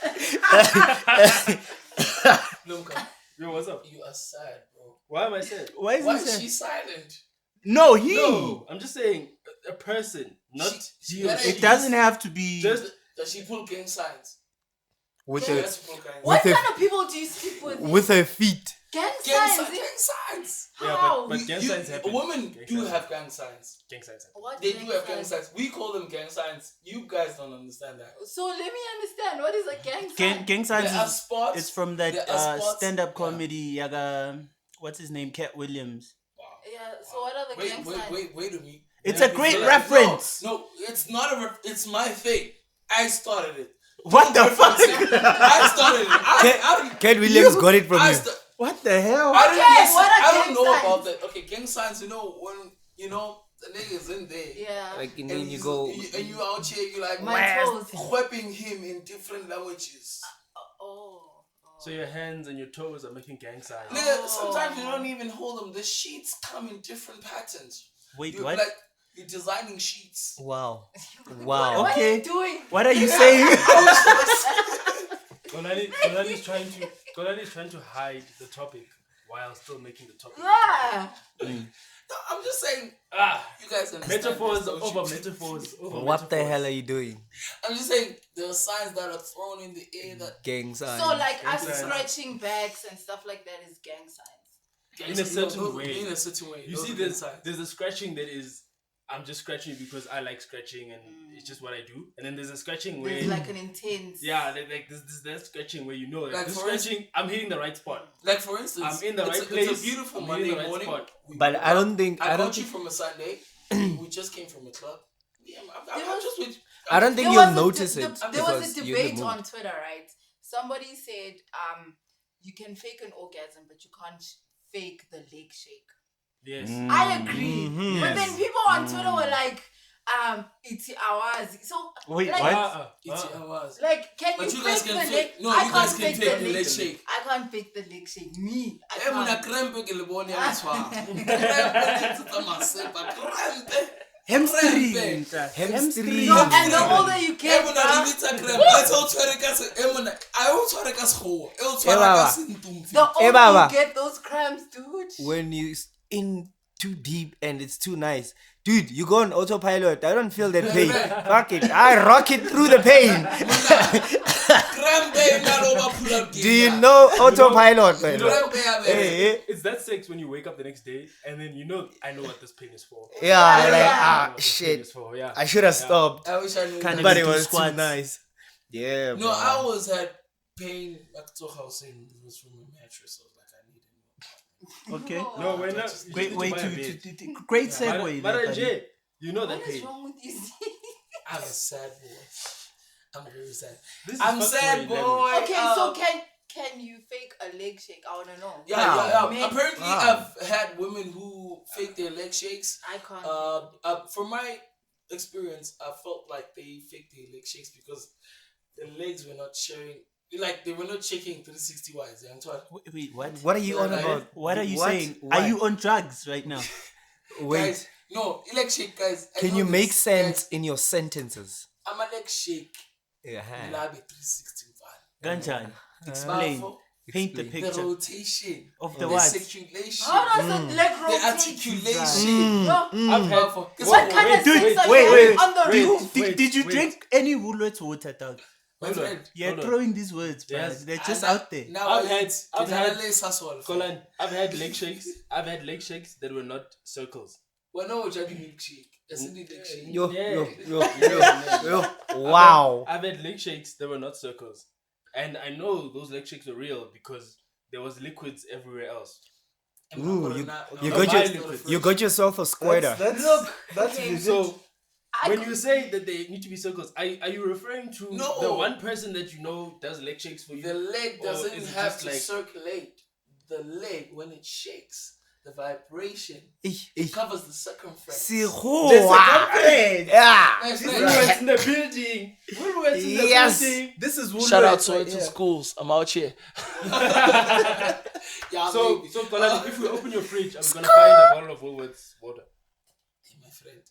Lumka, Yo, what's up? you are sad, bro. Why am I sad? Why is Why he is sad? she silent? No, he. No, I'm just saying a person, not She you. gotta- It doesn't have to be. Just Does she pull gang signs? With She her, has to pull gang What with a- kind of people do you sleep with? with her feet. Gang Gang signs. signs. yeah, How? but gang signs happen. Women Gang do signs have gang signs. Gang signs happen. What They do have gang signs. We call them gang signs. You guys don't understand that. So let me understand. What is a gang sign? Gang signs There are is spots. it's from that There are spots. stand-up Yeah. comedy. Yaga, what's his name? Cat Williams. Wow. Yeah. So what are the gang signs? Wait a minute. It's Let a me great finish. reference. No, it's not a. It's my thing. I started it. What the Reference fuck? it. I started it. Ken Williams got it from I you. sta- What the hell? I didn't Okay, listen. what are I don't gang know signs? about that. Okay, gang signs. When the nigga's in there. Yeah. Like, and And then you he's- go. and you out here, you like My toes. whipping him in different languages. Oh. So your hands and your toes are making gang signs. Nigga, sometimes you don't even hold them. The sheets come in different patterns. Wait, You're what? like you're designing sheets. Wow. What Wow. are Okay. you doing? What are you saying? Golani's trying to hide the topic while still making the topic. Yeah. No, I'm just saying. Ah, You guys understand metaphors this, don't over you? metaphors over What the metaphors. hell are you doing? I'm just saying there are signs that are thrown in the air that Gang signs. So like Gang us signs. scratching backs and stuff like that is gang signs. in a certain way. In a certain way. You Those see, are there's insides. a scratching that is, I'm just scratching because I like scratching and it's just what I do. And then there's a scratching where, There's like an intense. yeah, like this scratching where you know, like this for scratching, I'm hitting the right spot. Like for instance, I'm in the right it's place. It's a beautiful I'm hitting Monday the right morning. spot. But I don't think I I don't got you think from a Sunday. We just came from a club. Yeah, I'm just with. I don't think There you'll was a notice de- it the- There was because a you're in the debate mood. on Twitter, right? Somebody said, you can fake an orgasm, but you can't fake the leg shake. Yes. I agree, Mhm. but then Yes. people on Twitter were like, it's ours. So Wait, like, what? It's hours. Like, can But you you guys fake can the leg? fake. No, I you can't guys can fake fake the the leg leg shake. I can't fake the leg shake. Me, I Eh, mona can't. krempe ke le bone ya letshwao. Krempe tse tsa masepa, krempe. Hamstring. Krempe. Hamstring. No, and the older you Eh, get, mona bruh, re bitsa krempe. A tse o tshwere ka se- eh, mona, a o tshware ka sekgowa, e o tshwara ka baba. sentumfi. the older baba. you get those cramps, dude. When you in too deep and it's too nice. Dude, you go on autopilot. I don't feel that pain. Fuck it. I rock it through the pain. Krempe e na le ho ba pull up Do game you ya. know autopilot, man? Krempe ya be. Hey, hey. It's that sex when you wake up the next day and then you know, I know what this pain is for. Yeah, I like, know ah, what this pain shit. is for, yeah. I should have stopped. I wish I knew. Kinda that. But it do was too squats. nice. Yeah, No, bro. I always had pain. Like Tocha was saying, it was from a mattress. I was like, I need it more. Okay. No, we're not. you Great need way buy a to, bed. great But segue. there, buddy. Jay, you know that What is pain. wrong with you? I'm a sad boy. I'm very sad. This is I'm first sad, world boy. language. Okay, so can you fake a leg shake? I wanna know. Yeah. Men- Apparently, Wow. I've had women who fake their leg shakes. I can't. From my experience, I felt like they faked their leg shakes because the legs were not sharing. Like they were not shaking 360 wise. Wait, what? What are you on Like, about? What are you What? saying? What? Are you on drugs right now? Wait. Guys, no, leg shake, guys. I Can know you this, make sense guys. in your sentences? I'm a leg shake. Yeah. Labi 360 Ganjan. Explain. Explain. Paint the Explain. The picture rotation of the the what? circulation, How does the leg the rotate? articulation. No. I've had. What kind of wait, sex are wait, you wait, having on the wait. roof? Did you wait. drink any Woolworths water, dog? My Hold on. friend. You're Hold on. throwing these words, bro. Yes. They're just And out there. Now I've had Sasol. Colin, I've had leg shakes. I've had leg shakes that were not circles. Well, no, Jadi milkshake. Isn't it leg shake? Yo, Yeah. yo. Wow. I've had leg shakes that were not circles, and I know those leg shakes were real because there was liquids everywhere else. Ooh, you no, got my your, liquids. you got yourself a squatter. Look, that's okay. So I when could- you say that they need to be circles, are you referring to No. the one person that you know does leg shakes for you? The leg Or doesn't is it have just to like- circulate. The leg, when it shakes, the vibration, Eh, it covers the circumference. Siho. There's a Ah. circumference. Yeah. Nice, Woolworths in the building. Woolworths in the Yes. building. This is Shout out Woolworths to right to here. schools. I'm out here. Yeah, So, maybe. so Colin, if we open your fridge, I'm gonna find a bottle of Woolworths water. Hey, my friend.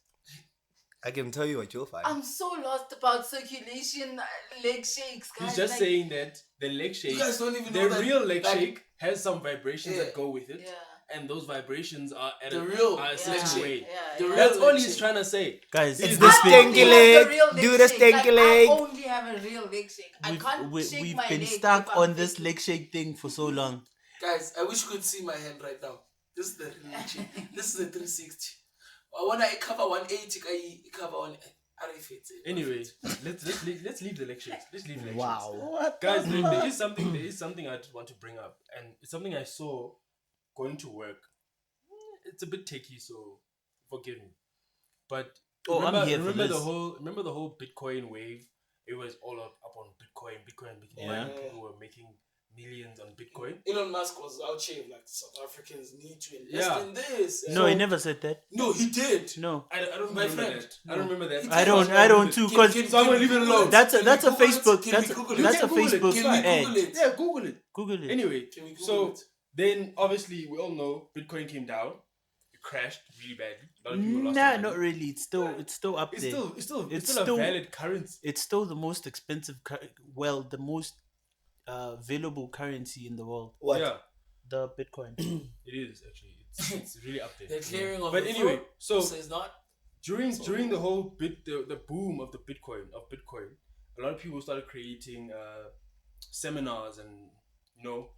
I can tell you what you'll find. I'm so lost about circulation, leg shakes, guys. He's just like, saying that the leg shake, You guys don't even the know that. real leg like, shake has some vibrations Yeah. that go with it, Yeah. and those vibrations are at The a, real are a leg certain shake. way. Yeah, The yeah. real That's all leg he's shake. trying to say. Guys, It's this I stinky only have leg. the real Do leg the shake. stinky Like, leg. I only have a real leg shake. I can't shake we've my been leg stuck if I'm on this faking. leg shake thing for so long. Guys, I wish you could see my hand right now. This is the real shake. This is a 360. I want to cover 180. I cover 1. Anyway, let's leave the leg shakes. Let's leave leg shakes. Wow. Guys, there is something I just want to bring up, and it's something I saw going to work. It's a bit techy, so forgive me. But Oh, I'm here for remember this. the whole Bitcoin wave. It was all up on Bitcoin. Yeah. People were making millions on Bitcoin. Elon Musk was out here like South Africans need to invest Yeah. in this. No, he never said that. No, he did. No, I don't My remember friend. that. I don't remember that. I don't too. Cause So I'm gonna leave it alone. that's a Can we Google it? Facebook. Can That's we Google a it? that's a Can we Google it? Facebook Can we ad. Google it? Yeah, Google it. Google it. Anyway, Can we Google so it? then obviously we all know Bitcoin came down. It crashed really badly. A lot of people lost Nah, their money. not really. It's still up It's there. still It's a still- valid currency. It's still the most expensive. The most available currency in the world. What? Yeah, The Bitcoin. it is actually. It's really up there. The clearing of But the anyway, fruit so says not. during the whole the boom of Bitcoin, a lot of people started creating seminars and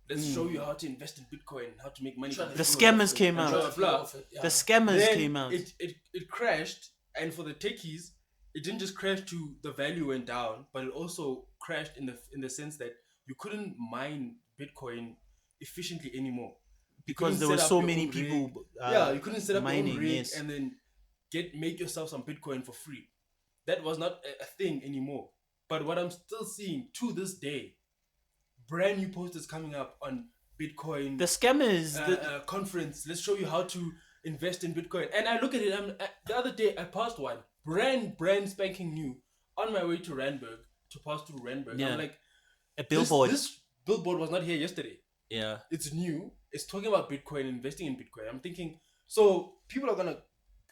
Let's show you how to invest in Bitcoin, how to make money. Trying to The figure scammers came and out. blah, blah. Yeah. The scammers Then came out. It crashed, and for the techies, it didn't just crash to the value went down, but it also crashed in the sense that you couldn't mine Bitcoin efficiently anymore. Because couldn't there were set up so your many own people. rig. You couldn't set up your mining, own rig yes. and then make yourself some Bitcoin for free. That was not a thing anymore. But what I'm still seeing to this day, brand new posters coming up on Bitcoin. The scammers. Conference. Let's show you how to invest in Bitcoin. And I look at it. The other day I passed one brand spanking new on my way to Randburg to pass through Randburg. Yeah. I'm like, a billboard. This billboard was not here yesterday. Yeah. It's new. It's talking about Bitcoin, investing in Bitcoin. I'm thinking, so people are gonna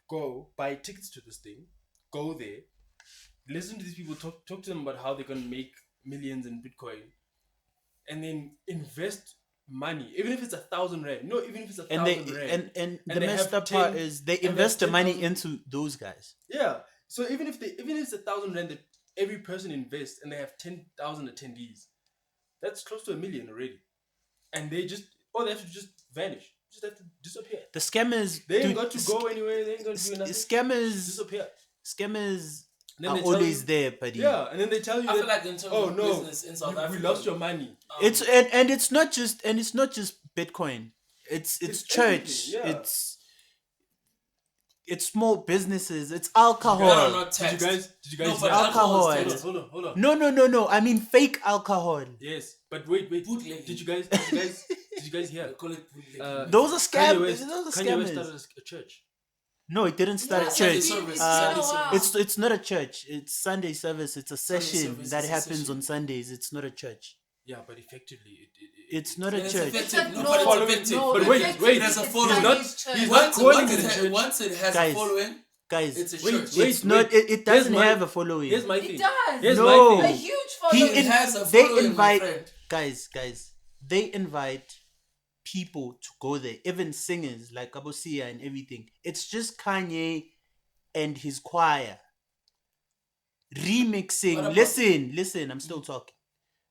go buy tickets to this thing, go there, listen to these people talk to them about how they're gonna make millions in Bitcoin, and then invest money, even if it's 1,000 rand. No, even if it's 1,000 rand. And the they messed have up part 10 is they and they invest have the money 10,000 into those guys. Yeah. So even if it's 1,000 rand that every person invests, and they have 10,000 attendees, that's close to $1 million already. And they have to just vanish. Just have to disappear. The scammers. They ain't got to go anywhere. They ain't got to do nothing. Scammers. Disappear. Scammers Then are they tell always you- there, buddy. Yeah, and then they tell you I that, feel like in terms oh of no, business in South we Africa, lost your money. It's and it's not just Bitcoin. It's church. everything, yeah. It's small businesses. It's That are alcohol. not Did you taxed. guys? No, but Alcohol. alcohol is Hold taxed. on. No. I mean fake alcohol. Yes, but wait. Bootlegging. Did you guys hear? They call it bootlegging. Those are Kanye scams. West, Those are Kanye West scammers. started a church. No, it didn't start Yeah, a Sunday church. service. Sunday Sunday service. It's not a church. It's Sunday service. It's a session service, that it's a happens session. on Sundays. It's not a church. Yeah, but effectively, It's not a It's church. effective. It's a- No, no, but it's following- effective. no, but wait, effective wait, is there's a Sunday following. church. He's Once, not going once, to it the ha- church. once it has Guys, a following, Guys, it's a Wait, church. wait. it's not. It doesn't my- have a following. Here's my It thing. does. Here's No. my A thing. huge He following. It has a they following, my invite friend. guys. They invite people to go there, even singers like Abosia and everything. It's just Kanye and his choir remixing. What about- Listen. I'm still talking.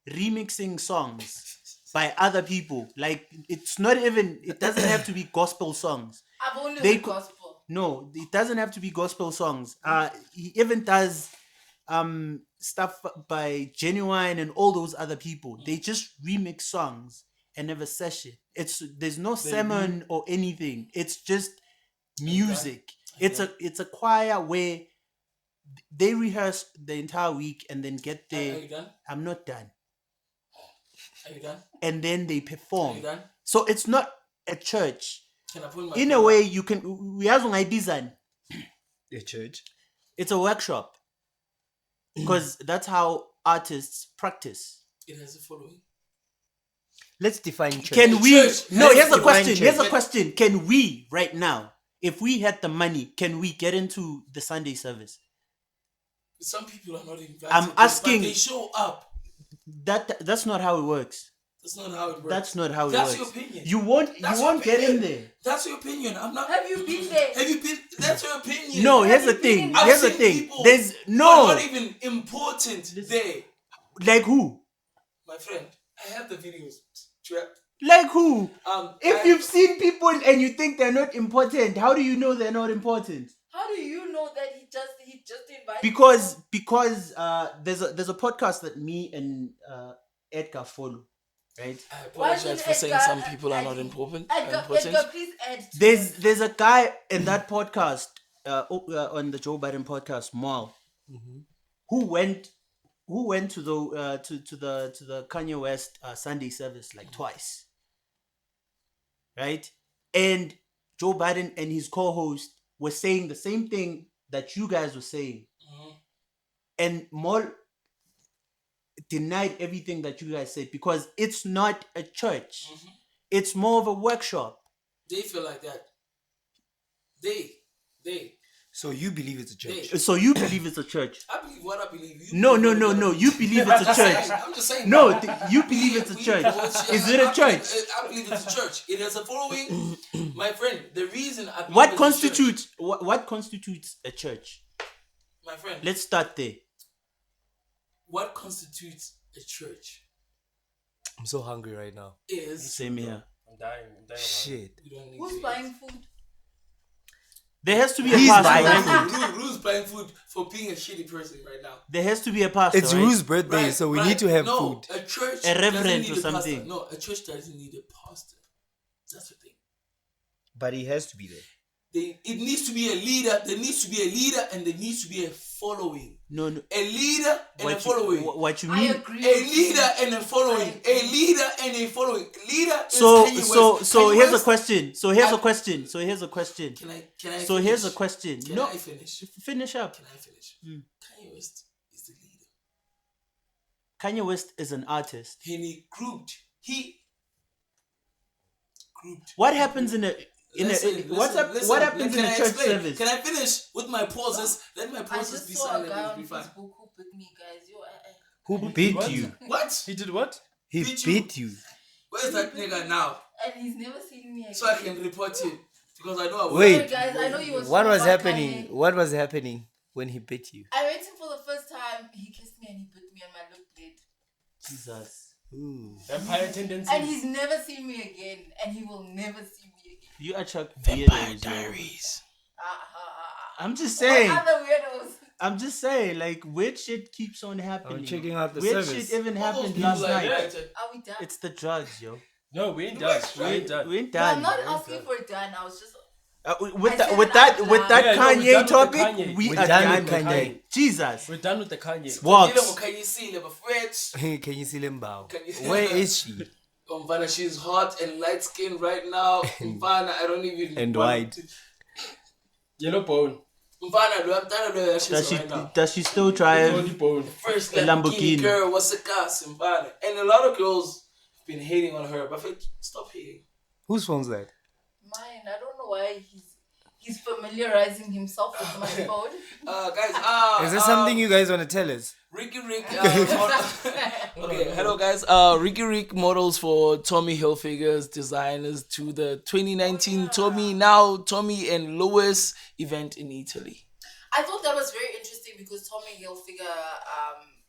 Remixing songs by other people. Like it's not even. It doesn't have to be gospel songs. I've only They heard co- gospel. No, it doesn't have to be gospel songs. He even does stuff by Genuine and all those other people. They just remix songs and have a session. There's no sermon or anything. It's just music. It's a choir where they rehearse the entire week and then get Are there. you done? I'm not done. Are you done? And then they Are perform. you done? So it's not a church. Can I put my In a way, you can. We have a design. A church. It's a workshop because that's how artists practice. It has a following. Let's define church. Can we? church No, has here's a divine question. church. Here's a question. Can we right now, if we had the money, can we get into the Sunday service? Some people are not invited. I'm but asking- they show up. That's not how it works. That's not how it works. That's not how it That's works. your opinion. You won't. That's You your won't get in opinion. there. That's your opinion. I'm not. Have you been there? Have you been? That's your opinion. No, Have here's you the thing. been- I've Here's the seen thing. people There's who are no not even important there, like who, my friend. I have the videos. like who. If I- you've seen people and you think they're not important, how do you know they're not important? How do you know that he just invited? Because there's a podcast that me and Edgar follow, right? I Why apologize should for saying Edgar- some people are not important. Edgar, please add. to There's this. there's a guy in that podcast on the Joe Biden podcast, Mal, who went to the Kanye West Sunday service like twice, right? And Joe Biden and his co-host were saying the same thing that you guys were saying, and Mal denied everything that you guys said because it's not a church. It's more of a workshop. They feel like that. They. So you believe it's a church? So you believe it's a church? I believe what I believe. You No. believe what I You believe it's a church. I'm just saying. No, you believe it's a church. Is it a church? I believe it's a church. It has a following, my friend. The reason I believe What it's a constitutes what constitutes a church? church, my friend? Let's start there. What constitutes a church? I'm so hungry right now. is Same here. I'm dying. I'm dying. Shit. you don't need Who's to buying food? There has to be a He's pasta, buying right? Ru's buying food for being a shitty person right now. There has to be a pasta, It's right? Rue's birthday, so we need to have no, food. a church A reverend doesn't need or a pastor. something. No, a church doesn't need a pastor. That's the thing. But he has to be there. It needs to be a leader. There needs to be a leader, and there needs to be a following. No. A leader and a following. What you I mean? agree. A leader and a following. A leader and a following. Leader is So Kanye West. Kanye here's a West- question. So here's a question. Can I? Can I So here's a finish? question. Can No, I finish? finish up. Can I finish? Kanye West is the leader. Kanye West is an artist. And he grouped. What happens in a what happens in Can a I church explain? service? Can I finish with my pauses? Let my I pauses just be saw a silent guy and on be fine. Facebook who bit me, guys. Who beat what? you? What? He did what? He Beat you. beat you. Where's that nigga now? And he's never seen me again. So I can report him. Because I know I will. Wait. Sorry, guys, I know you was What talking was about happening? Kanye. What was happening when he beat you? I met him for the first time. He kissed me and he bit me and my lip bled. Jesus. Ooh. Vampire tendencies. And he's never seen me again. And he will never see me again. You are Chuck Vampire weirdos, yo. Diaries. I'm just What saying. other weirdos? I'm just saying. Like weird shit keeps on happening. I'm checking out the weird service. shit even All those happened people last like night. that. Are we done? It's the drugs, yo. No, we ain't done. We ain't done. We ain't No, I'm done. not asking for it done. I was just. With I that said with it that out with loud. that Yeah, no, we're Kanye done with the topic, Kanye. we We're are done done with with Kanye. Kanye. Jesus. We're done with the Kanye. Walks. Can you see the fridge? Can you see Limbao? Can you- Where is she? Mvana, she's hot and light skinned right now. Mvana, I don't even. And want white. to- Yellow bone. Mvana, do I'm tired of that shit Does she right now. does she still Body drive? bone. First a Lamborghini. girl, what's the gas, Mvana? And a lot of girls have been hating on her, but stop hating. Whose phone's that? Mine. I don't know why he's familiarizing himself with my phone. Guys, Is there something you guys want to tell us? Ricky Rick. Okay, hello guys. Ricky Rick models for Tommy Hilfiger's designers to the 2019 Tommy and Lewis event in Italy. I thought that was very interesting because Tommy Hilfiger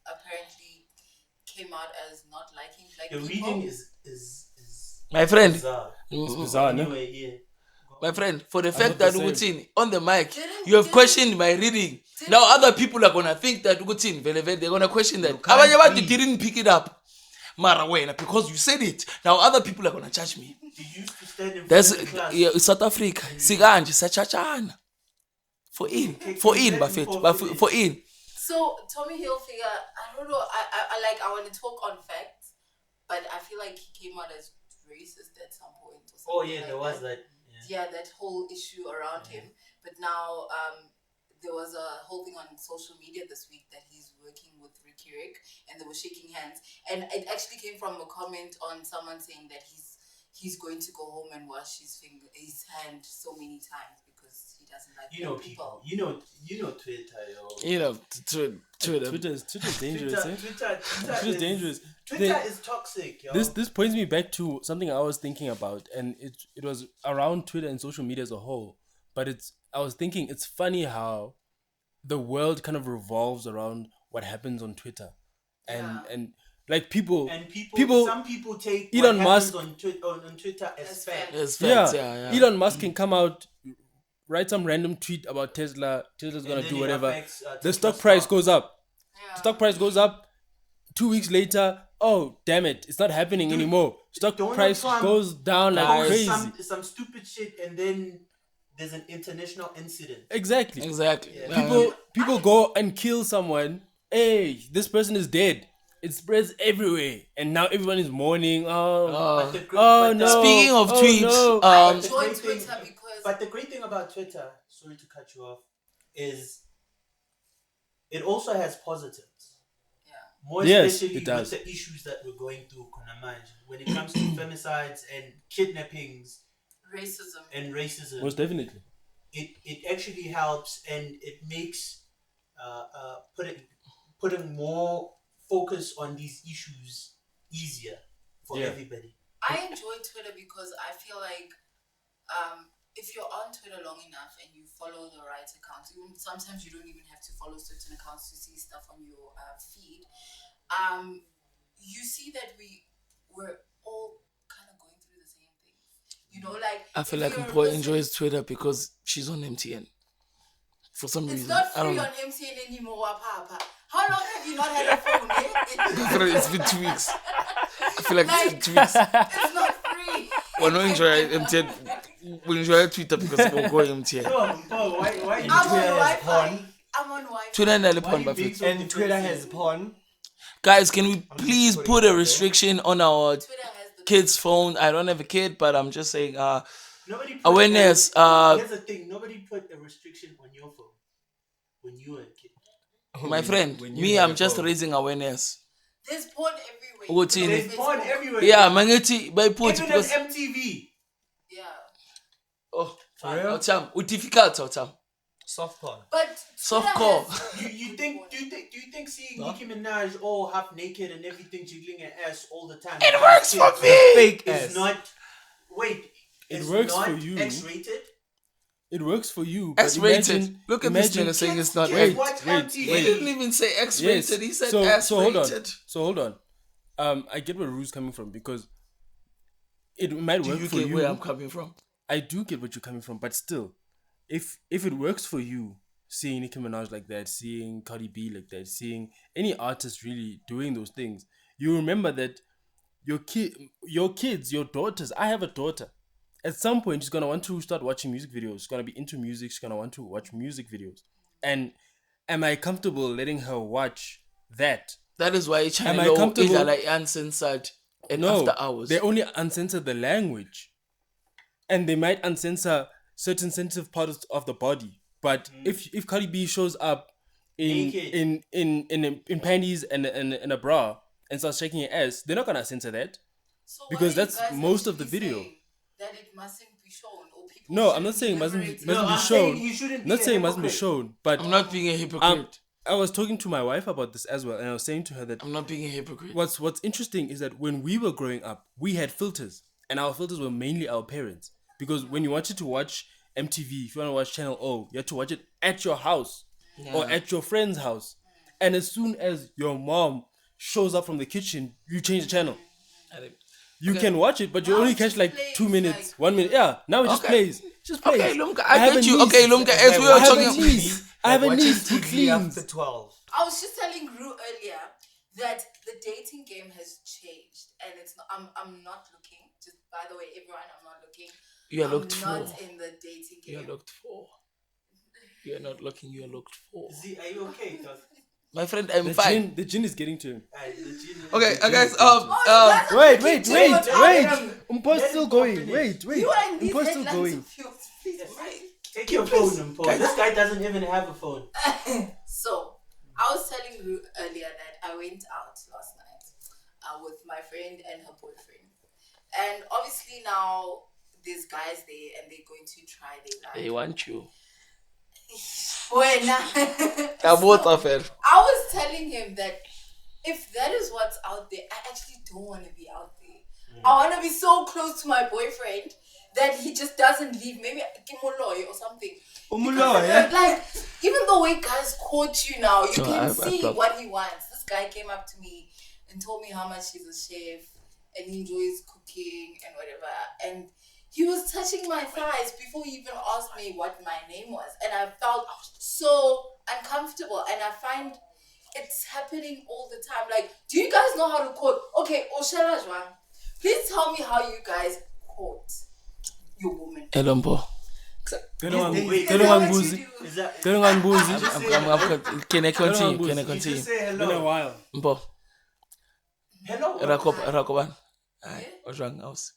apparently came out as not liking black The people. reading is My friend, bizarre. It's bizarre, no? Anyway, yeah. my friend, for the I fact thought that the same. Ugutin on the mic, Didn't- you have didn't- questioned my reading. didn't- Now other people are gonna think that Ugutin, they're gonna question that. can't Abanye bantu read. didn't pick it up. Mara wena, because you said it. Now other people are gonna judge me. You used to stand in That's front of the class. yeah, South Africa. Siganje sachachana. For in, Bafet, for in. So Tommy Hilfiger, I don't know. I want to talk on facts, but I feel like he came out as racist at some point. Or something Oh yeah, like there was that. that. Yeah, that whole issue around him. But now there was a whole thing on social media this week that he's working with Ricky Rick and they were shaking hands. And it actually came from a comment on someone saying that he's going to go home and wash his hand so many times because he doesn't like You know black people. You know Twitter, yo. You know, Twitter. Twitter's dangerous, eh? Twitter Twitter's dangerous. Twitter is toxic, yo. This points me back to something I was thinking about, and it was around Twitter and social media as a whole. But I was thinking it's funny how the world kind of revolves around what happens on Twitter, and like people some people take Elon what happens Musk- on Twitter as fact. It's yeah, facts, yeah. Elon Musk can come out, write some random tweet about Tesla. Tesla's gonna then do it whatever. affects, The Tesla's stock price stock. goes up. Yeah. Stock price goes up. 2 weeks later, oh damn it, it's not happening anymore. Stock Donald price Trump goes down like Posts crazy. some stupid shit, and then there's an international incident. Exactly. Exactly. Yeah. People go and kill someone. Hey, this person is dead. It spreads everywhere, and now everyone is mourning. But the gr- Oh, but the- no. Speaking of Oh, tweets, no. I the enjoy great thing- Twitter because But the great thing about Twitter, sorry to cut you off, is it also has positives. yeah. More Yes, especially it does. with the issues that we're going through, Konamaj, when it comes to femicides and kidnappings Racism. and racism. Most definitely. it actually helps, and it makes putting more focus on these issues easier for Yeah. everybody. I enjoy Twitter because I feel like if you're on Twitter long enough and you follow the right accounts, sometimes you don't even have to follow certain accounts to see stuff on your feed. You see that we're all kind of going through the same things. You know, like I feel if like you're a Mpo person- enjoys Twitter because she's on MTN. For some It's reason. not I don't free know. on MTN anymore, Papa. How long have you not had a phone? Eh? It's been 2 weeks. I feel like it's been 2 weeks. It's not free. We're not enjoying MTN. We enjoy Twitter because we're going MTN. Why you I'm on Twitter has Wi-Fi. porn. I'm on Wi-Fi. Twitter and Why Elepon you Buffett. being so And Twitter defensive? has porn. Guys, can we just please putting put it a out there. restriction on our Twitter has the kid's phone? I don't have a kid, but I'm just saying, Nobody put awareness, here's the thing. Nobody put a restriction on your phone when you were a kid. my friend, when you me, had I'm a just phone. raising awareness. There's porn everywhere. What's in There's it? porn everywhere. Yeah, bro. mangeti by put Even on because MTV. Yeah. oh, For real? Otam, with difficult Otam. Soft porn. But Soft Twitter core. has- Do you think seeing Nicki Minaj all half naked and everything jiggling her ass all the time? It works for me. Fake It's ass. not. Wait. It It's works not for you. X-rated. It works for you. But X-rated. imagine- Look at this imagine- nigga saying it's not Kids rated. watch wait, MTV. He didn't even say X-rated. He said so hold on. S-rated. So hold on. I get where Rue's coming from because it might Do work you for get you. where I'm coming from? I do get what you're coming from, but still, if it works for you, seeing Nicki Minaj like that, seeing Cardi B like that, seeing any artist really doing those things, you remember that your kids, your daughters. I have a daughter. At some point, she's gonna want to start watching music videos. She's gonna be into music. She's gonna want to watch music videos. And am I comfortable letting her watch that? That is why Am I Channel O is comfortable? like uncensored and No, after hours. they only uncensor the language, and they might uncensor certain sensitive parts of the body. But if Cardi B shows up in Naked. in panties and a bra and starts shaking her ass, they're not gonna censor that. So what Because are you that's guys most of the actually video. saying? That it mustn't be shown, or people No, I'm shouldn't not saying it be mustn't liberated? No, be I'm saying shown. you shouldn't be Not a saying it mustn't be hypocrite. shown, but I'm not being a hypocrite. I was talking to my wife about this as well, and I was saying to her that I'm not being a hypocrite. what's interesting is that when we were growing up, we had filters, and our filters were mainly our parents. Because when you wanted to watch MTV, if you want to watch Channel O, you had to watch it at your house or at your friend's house. And as soon as your mom shows up from the kitchen, you change the channel. You can watch it, but you Now only it catch just like plays, 2 minutes, like- 1 minute. Yeah, now it just Okay. plays. It just plays. Okay, Lumka, I I have get a you. niece. Okay, Lumka, as we were I have a talking, niece. I have a Watching niece who TV cleans. after 12. I was just telling Ru earlier that the dating game has changed, and it's not. I'm not looking. Just by the way, everyone, I'm not looking. you are I'm looked not for. in the dating You are game. looked for. You are not looking. You are looked for. Z, are you okay? Cause My friend, I'm fine. The gin is getting to him. Okay, guys. Wait. Let Umpo's still going. Wait. You are in these Umpo's still headlines going. of yours, please, right? Take your phone and pause. This guy doesn't even have a phone. So, I was telling Ru earlier that I went out last night with my friend and her boyfriend. And obviously now there's guys there and they're going to try their luck. They want you. When Both of it. I was telling him that if that is what's out there, I actually don't want to be out there. I want to be so close to my boyfriend that he just doesn't leave. Maybe Kimoloy or something. Because, like, even the way guys quote you now, you No, can I see thought- what he wants. This guy came up to me and told me how much he's a chef and he enjoys cooking and whatever. And he was touching my thighs before he even asked me what my name was. And I felt so uncomfortable. And I find it's happening all the time. Like, do you guys know how to quote? Okay, Oshela Jwang, please tell me how you guys quote your woman. Elombo. Is that what you do? Is that? Can I Can I continue? Can I You continue? just say Been a hello. while. Mbo. Hello. Rakoban. What's wrong house?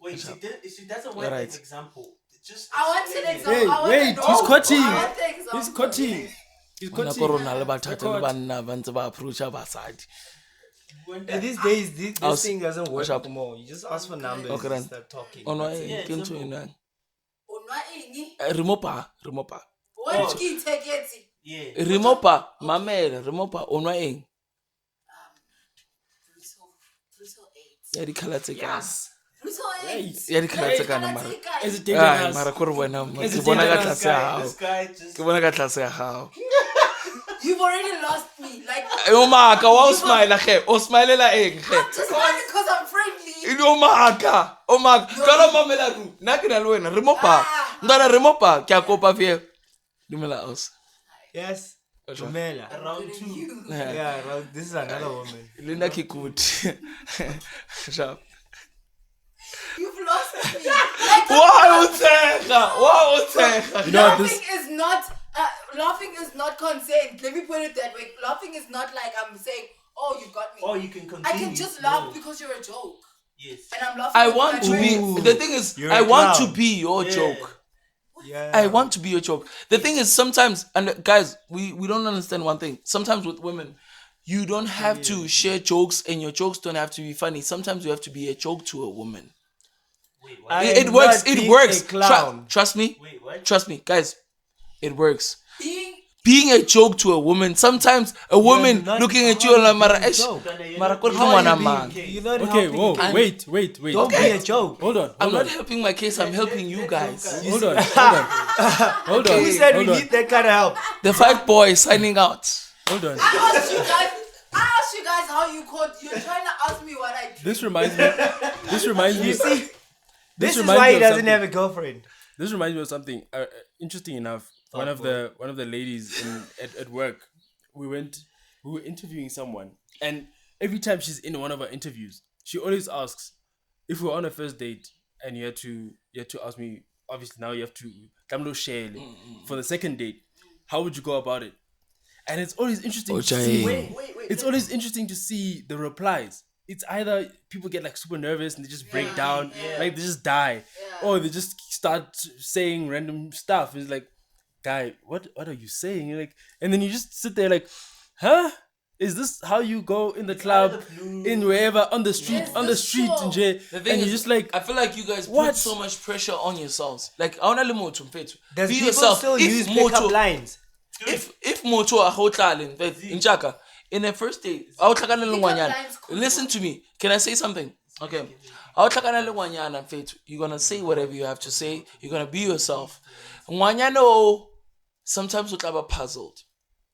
Wait, she doesn't want You're right. an example. Just I want an explain it. example. I want Wait, to he's know. cutting. I want the example. He's cutting. He's Bona cutting. korona le bathatha le banna ba ntse ba approacha basadi. When And that- these days, this was- thing doesn't work What's up? anymore. You just ask for numbers Okay, and then. start talking. Ono That's it. Yeah, ke ntho simple. enang. Onwa eng? Remopa. What ke itheketse? Yeah. Remopa, mamela, remopa onwa eng. Brutal AIDS. Ya di khala tse kana. Brutal AIDS. Ya di khala tse kana mara. Is it Brutal dangerous? Ai mara kore wena Is ke it bona ka dangerous, tlase ya This hao. guy just. Ke bona ka tlase ya hao. You've already lost me. Like, Umaka, wa smile akhe. O smile la eng khe. just because I'm friendly. Umaka. Kala mamela ru. Na ke na le wena. Remopa. Ngara remopa. Ke a kopa fie. Dumela aus. Yes. Ojo. Dumela. Round 2. Yeah, this is another woman. Linda ki good. Sharp. You've lost me. Like, Wow, Uteka. You know what laughing is not consent. Let me put it that way. Laughing is not like I'm saying, "Oh, you got me." Or you can continue. I can just laugh because you're a joke, Yes. and I'm laughing. I with want my to be. friends. The thing is, You're I a want to clown. be your Yeah. joke. Yeah. I want to be your joke. The thing is, sometimes, and guys, we don't understand one thing. Sometimes with women, you don't have to share jokes, and your jokes don't have to be funny. Sometimes you have to be a joke to a woman. Wait, what? I It am works. not It being works. a clown. Trust me. Wait, what? Trust me, guys. It works. Being Being a joke to a woman. Sometimes a woman not looking at you how like you mara being esh. joke. Mara kwa How wana are you man. being? You're not Okay, helping whoa, the case. wait. Don't be a joke. Hold on. I'm not helping my case. I'm helping you guys. Hold on. Hold on. Who said Hold we on. need that kind of help? The fight boy is signing out. Hold on. I asked you guys how you caught. You're trying to ask me what I did. This reminds me. You see, this is reminds why me he of doesn't something. have a girlfriend. This reminds me of something interesting enough. One of the ladies at work, we were interviewing someone, and every time she's in one of our interviews, she always asks if we're on a first date and you had to ask me. Obviously, now you have to tamlo share for the second date. How would you go about it? And it's always interesting to see. Wait. It's always interesting to see the replies. It's either people get like super nervous and they just break down, like they just die, or they just start saying random stuff. It's like, guy, what are you saying? You're like, and then you just sit there like, huh? Is this how you go in the club, in wherever, on the street, Yes, on the the street, show. and you're just like, I feel like you guys What? put so much pressure on yourselves. Like, I wanna moto mfethu. Does Be people yourself. still If use moto- pickup lines? If moto a hotel in Chaka in a first date, I'll take lines cool. listen to me. Can I say something? Okay. I'll take mfethu. You're gonna say whatever you have to say. You're gonna be yourself. Ngwanyana, sometimes you'll puzzled.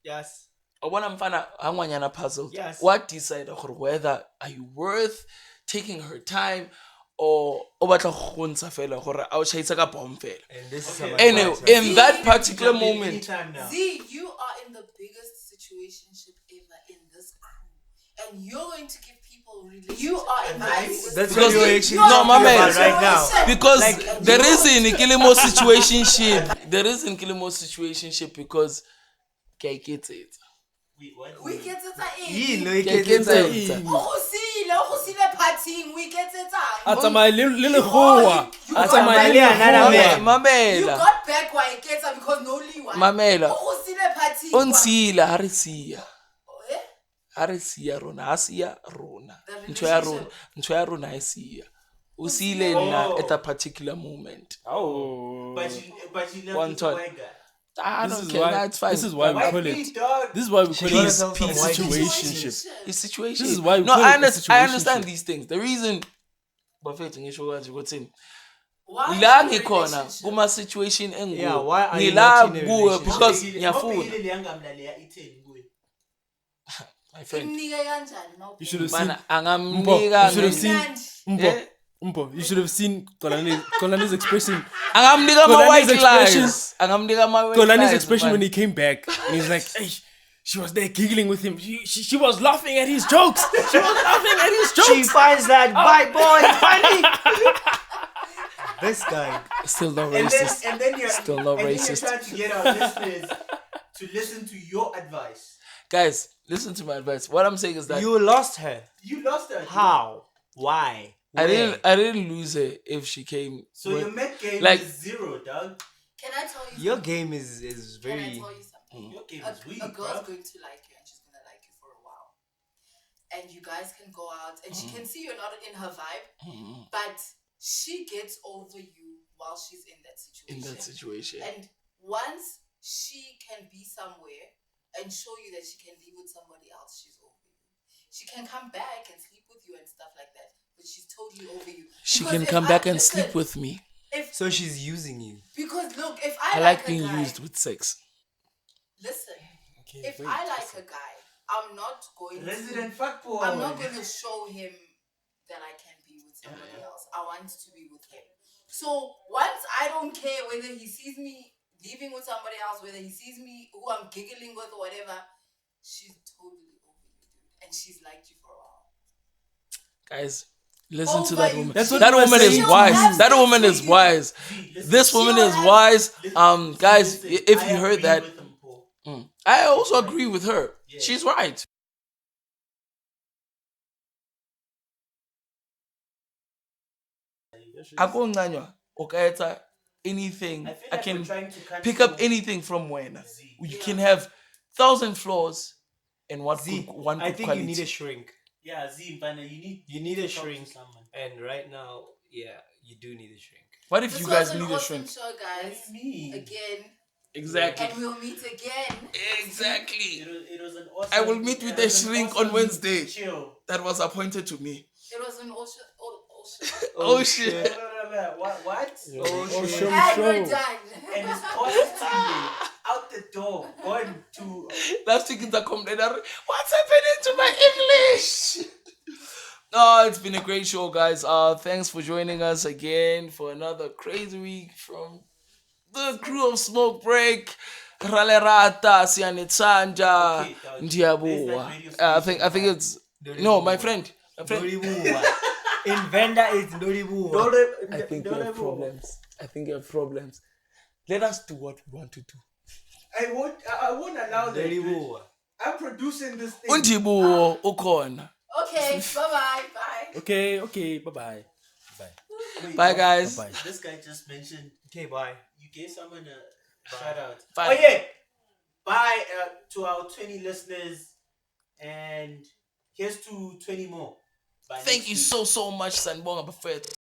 Yes. I want to find out puzzled. Yes. What decide whether are you worth taking her time or batla go gontsha fela gore a o chaitsa ka bomb fela. And this is some Anyway, advice, right? in that particular moment, Anytime now. Z, you are in the biggest situationship ever in this crew, and you're going to give people relationships. You are in the biggest. That's Because what you're the- actually no, talking my man. about right now. because Like, there is in Kilimo situationship. There is in Kilimo situationship because I get it. Wait, what? We get it Yini, in. no, Ke you can't get say it. it. Go see the partying. We get it at in. my little hoa. you At got my Mali little another hoa. man. You Mamela. got back why it gets because no liwa. Mamela. Go see the party. Onsila ha re siya. Eh? Ha re siya rona, ha siya rona. The Ntho ya rona e siya. O siile nna at a particular moment. Oh. But she One left time. the white guy. I This don't is care. why. That's fine. This is why we White call meat, it. dog. This is why we call Peace, it peace situationship. It's situation. This is why we no, call I it a understand. I understand situationship. these things. The reason, Buffett ngisho kanje ukuthi Why la is it a ngikhona relationship? kuma situation engu. Yeah, why are you Ngila not in a kuwe relationship? because Mawubhekile- ngiyafuna. mawubhekile yangamlalela itheni kuwe. My friend. Imnike kanjani mawubheka? You should have seen. Bana Mpo, angamnika you should have seen. Mnandi. Eh? Mpo, you should have seen Kolani's expression. Angamnika ma Kolani's white expression- lies. Angamnika ma white Kolani's lies, expression man. when he came back, and he's like, "Hey, she was there giggling with him. She was laughing at his jokes. She was laughing at his She jokes." finds that white boy funny. This guy. Still not And racist. then you're Still not and then racist. you're trying to get our listeners to listen to your advice. Guys, listen to my advice. What I'm saying is that You lost her. You lost her. How? Why? I Where? didn't lose her if she came. So with- your Met game like- is 0, dog. Can I tell you Your something? game is Can I very. tell you something? Your game A, is weak, a girl's bro. going to like you and she's going to like you for a while. And you guys can go out and she can see you're not in her vibe, but she gets over you while she's in that situation. in that situation. And once she can be somewhere and show you that she can be with somebody else, she's over you. She can come back and sleep with you and stuff like that, but she's totally over you. She Because can if come I- back and listen, sleep with me. If So she's using you. because look, if I I like a being guy, used with sex. Listen, if I like a guy, I'm not going Resident to. fuckboy. I'm not going to show him that I can be with somebody else. I want to be with him. So once I don't care whether he sees me leaving with somebody else, whether he sees me who I'm giggling with or whatever, she's totally over you, dude, and she's liked you for a while. Guys, listen to Over that you. woman. That's what That we were woman is saying. wise. That She'll woman have is sex wise. Listen, This woman She'll is have- wise. listen, Guys, listen, if I you heard agree that, with him, Paul. I also agree with her. Yeah. She's right. Akonganywa, okaeta anything. I feel I like can we're trying to pick up cancel anything from when. Z. You can have 1,000 flaws and one Z, one I good think quality. you need a shrink. Yeah, Z, Bana, you need a to talk to shrink. someone. And right now, yeah, you do need a shrink. What if This you guys was an need a awesome shrink? show, What guys. do you mean? Again, Exactly. and we'll meet again. Exactly. It was an awesome. I will meet with it a was an shrink awesome on Wednesday. Chill. That was appointed to me. It was an awesome. Oh, shit. What? Oh, shit. And we're done. And his costume out the door, going to. Last week in the complaint, what's happening to my English? No, it's been a great show, guys. Thanks for joining us again for another crazy week from the crew of Smoke Break. Ralerata, Sianetsanja, Okay, dog. Ndiabua. There's that radio I think it's no, my friend. Doribuwa. In Venda, it's Doribuwa. I think you have problems. I think you have problems. Let us do what we want to do. I won't allow that. dude. Doribuwa. I'm producing this thing. Undibuo ukona. Okay, bye-bye. Bye. Okay, bye-bye. Wait, Bye, guys. Bye. This guy just mentioned Okay, bye. you gave someone a shout out. Bye. Oh yeah. Bye to our 20 listeners, and here's to 20 more. By Thank next you week. so much, Sanbonga Buffet.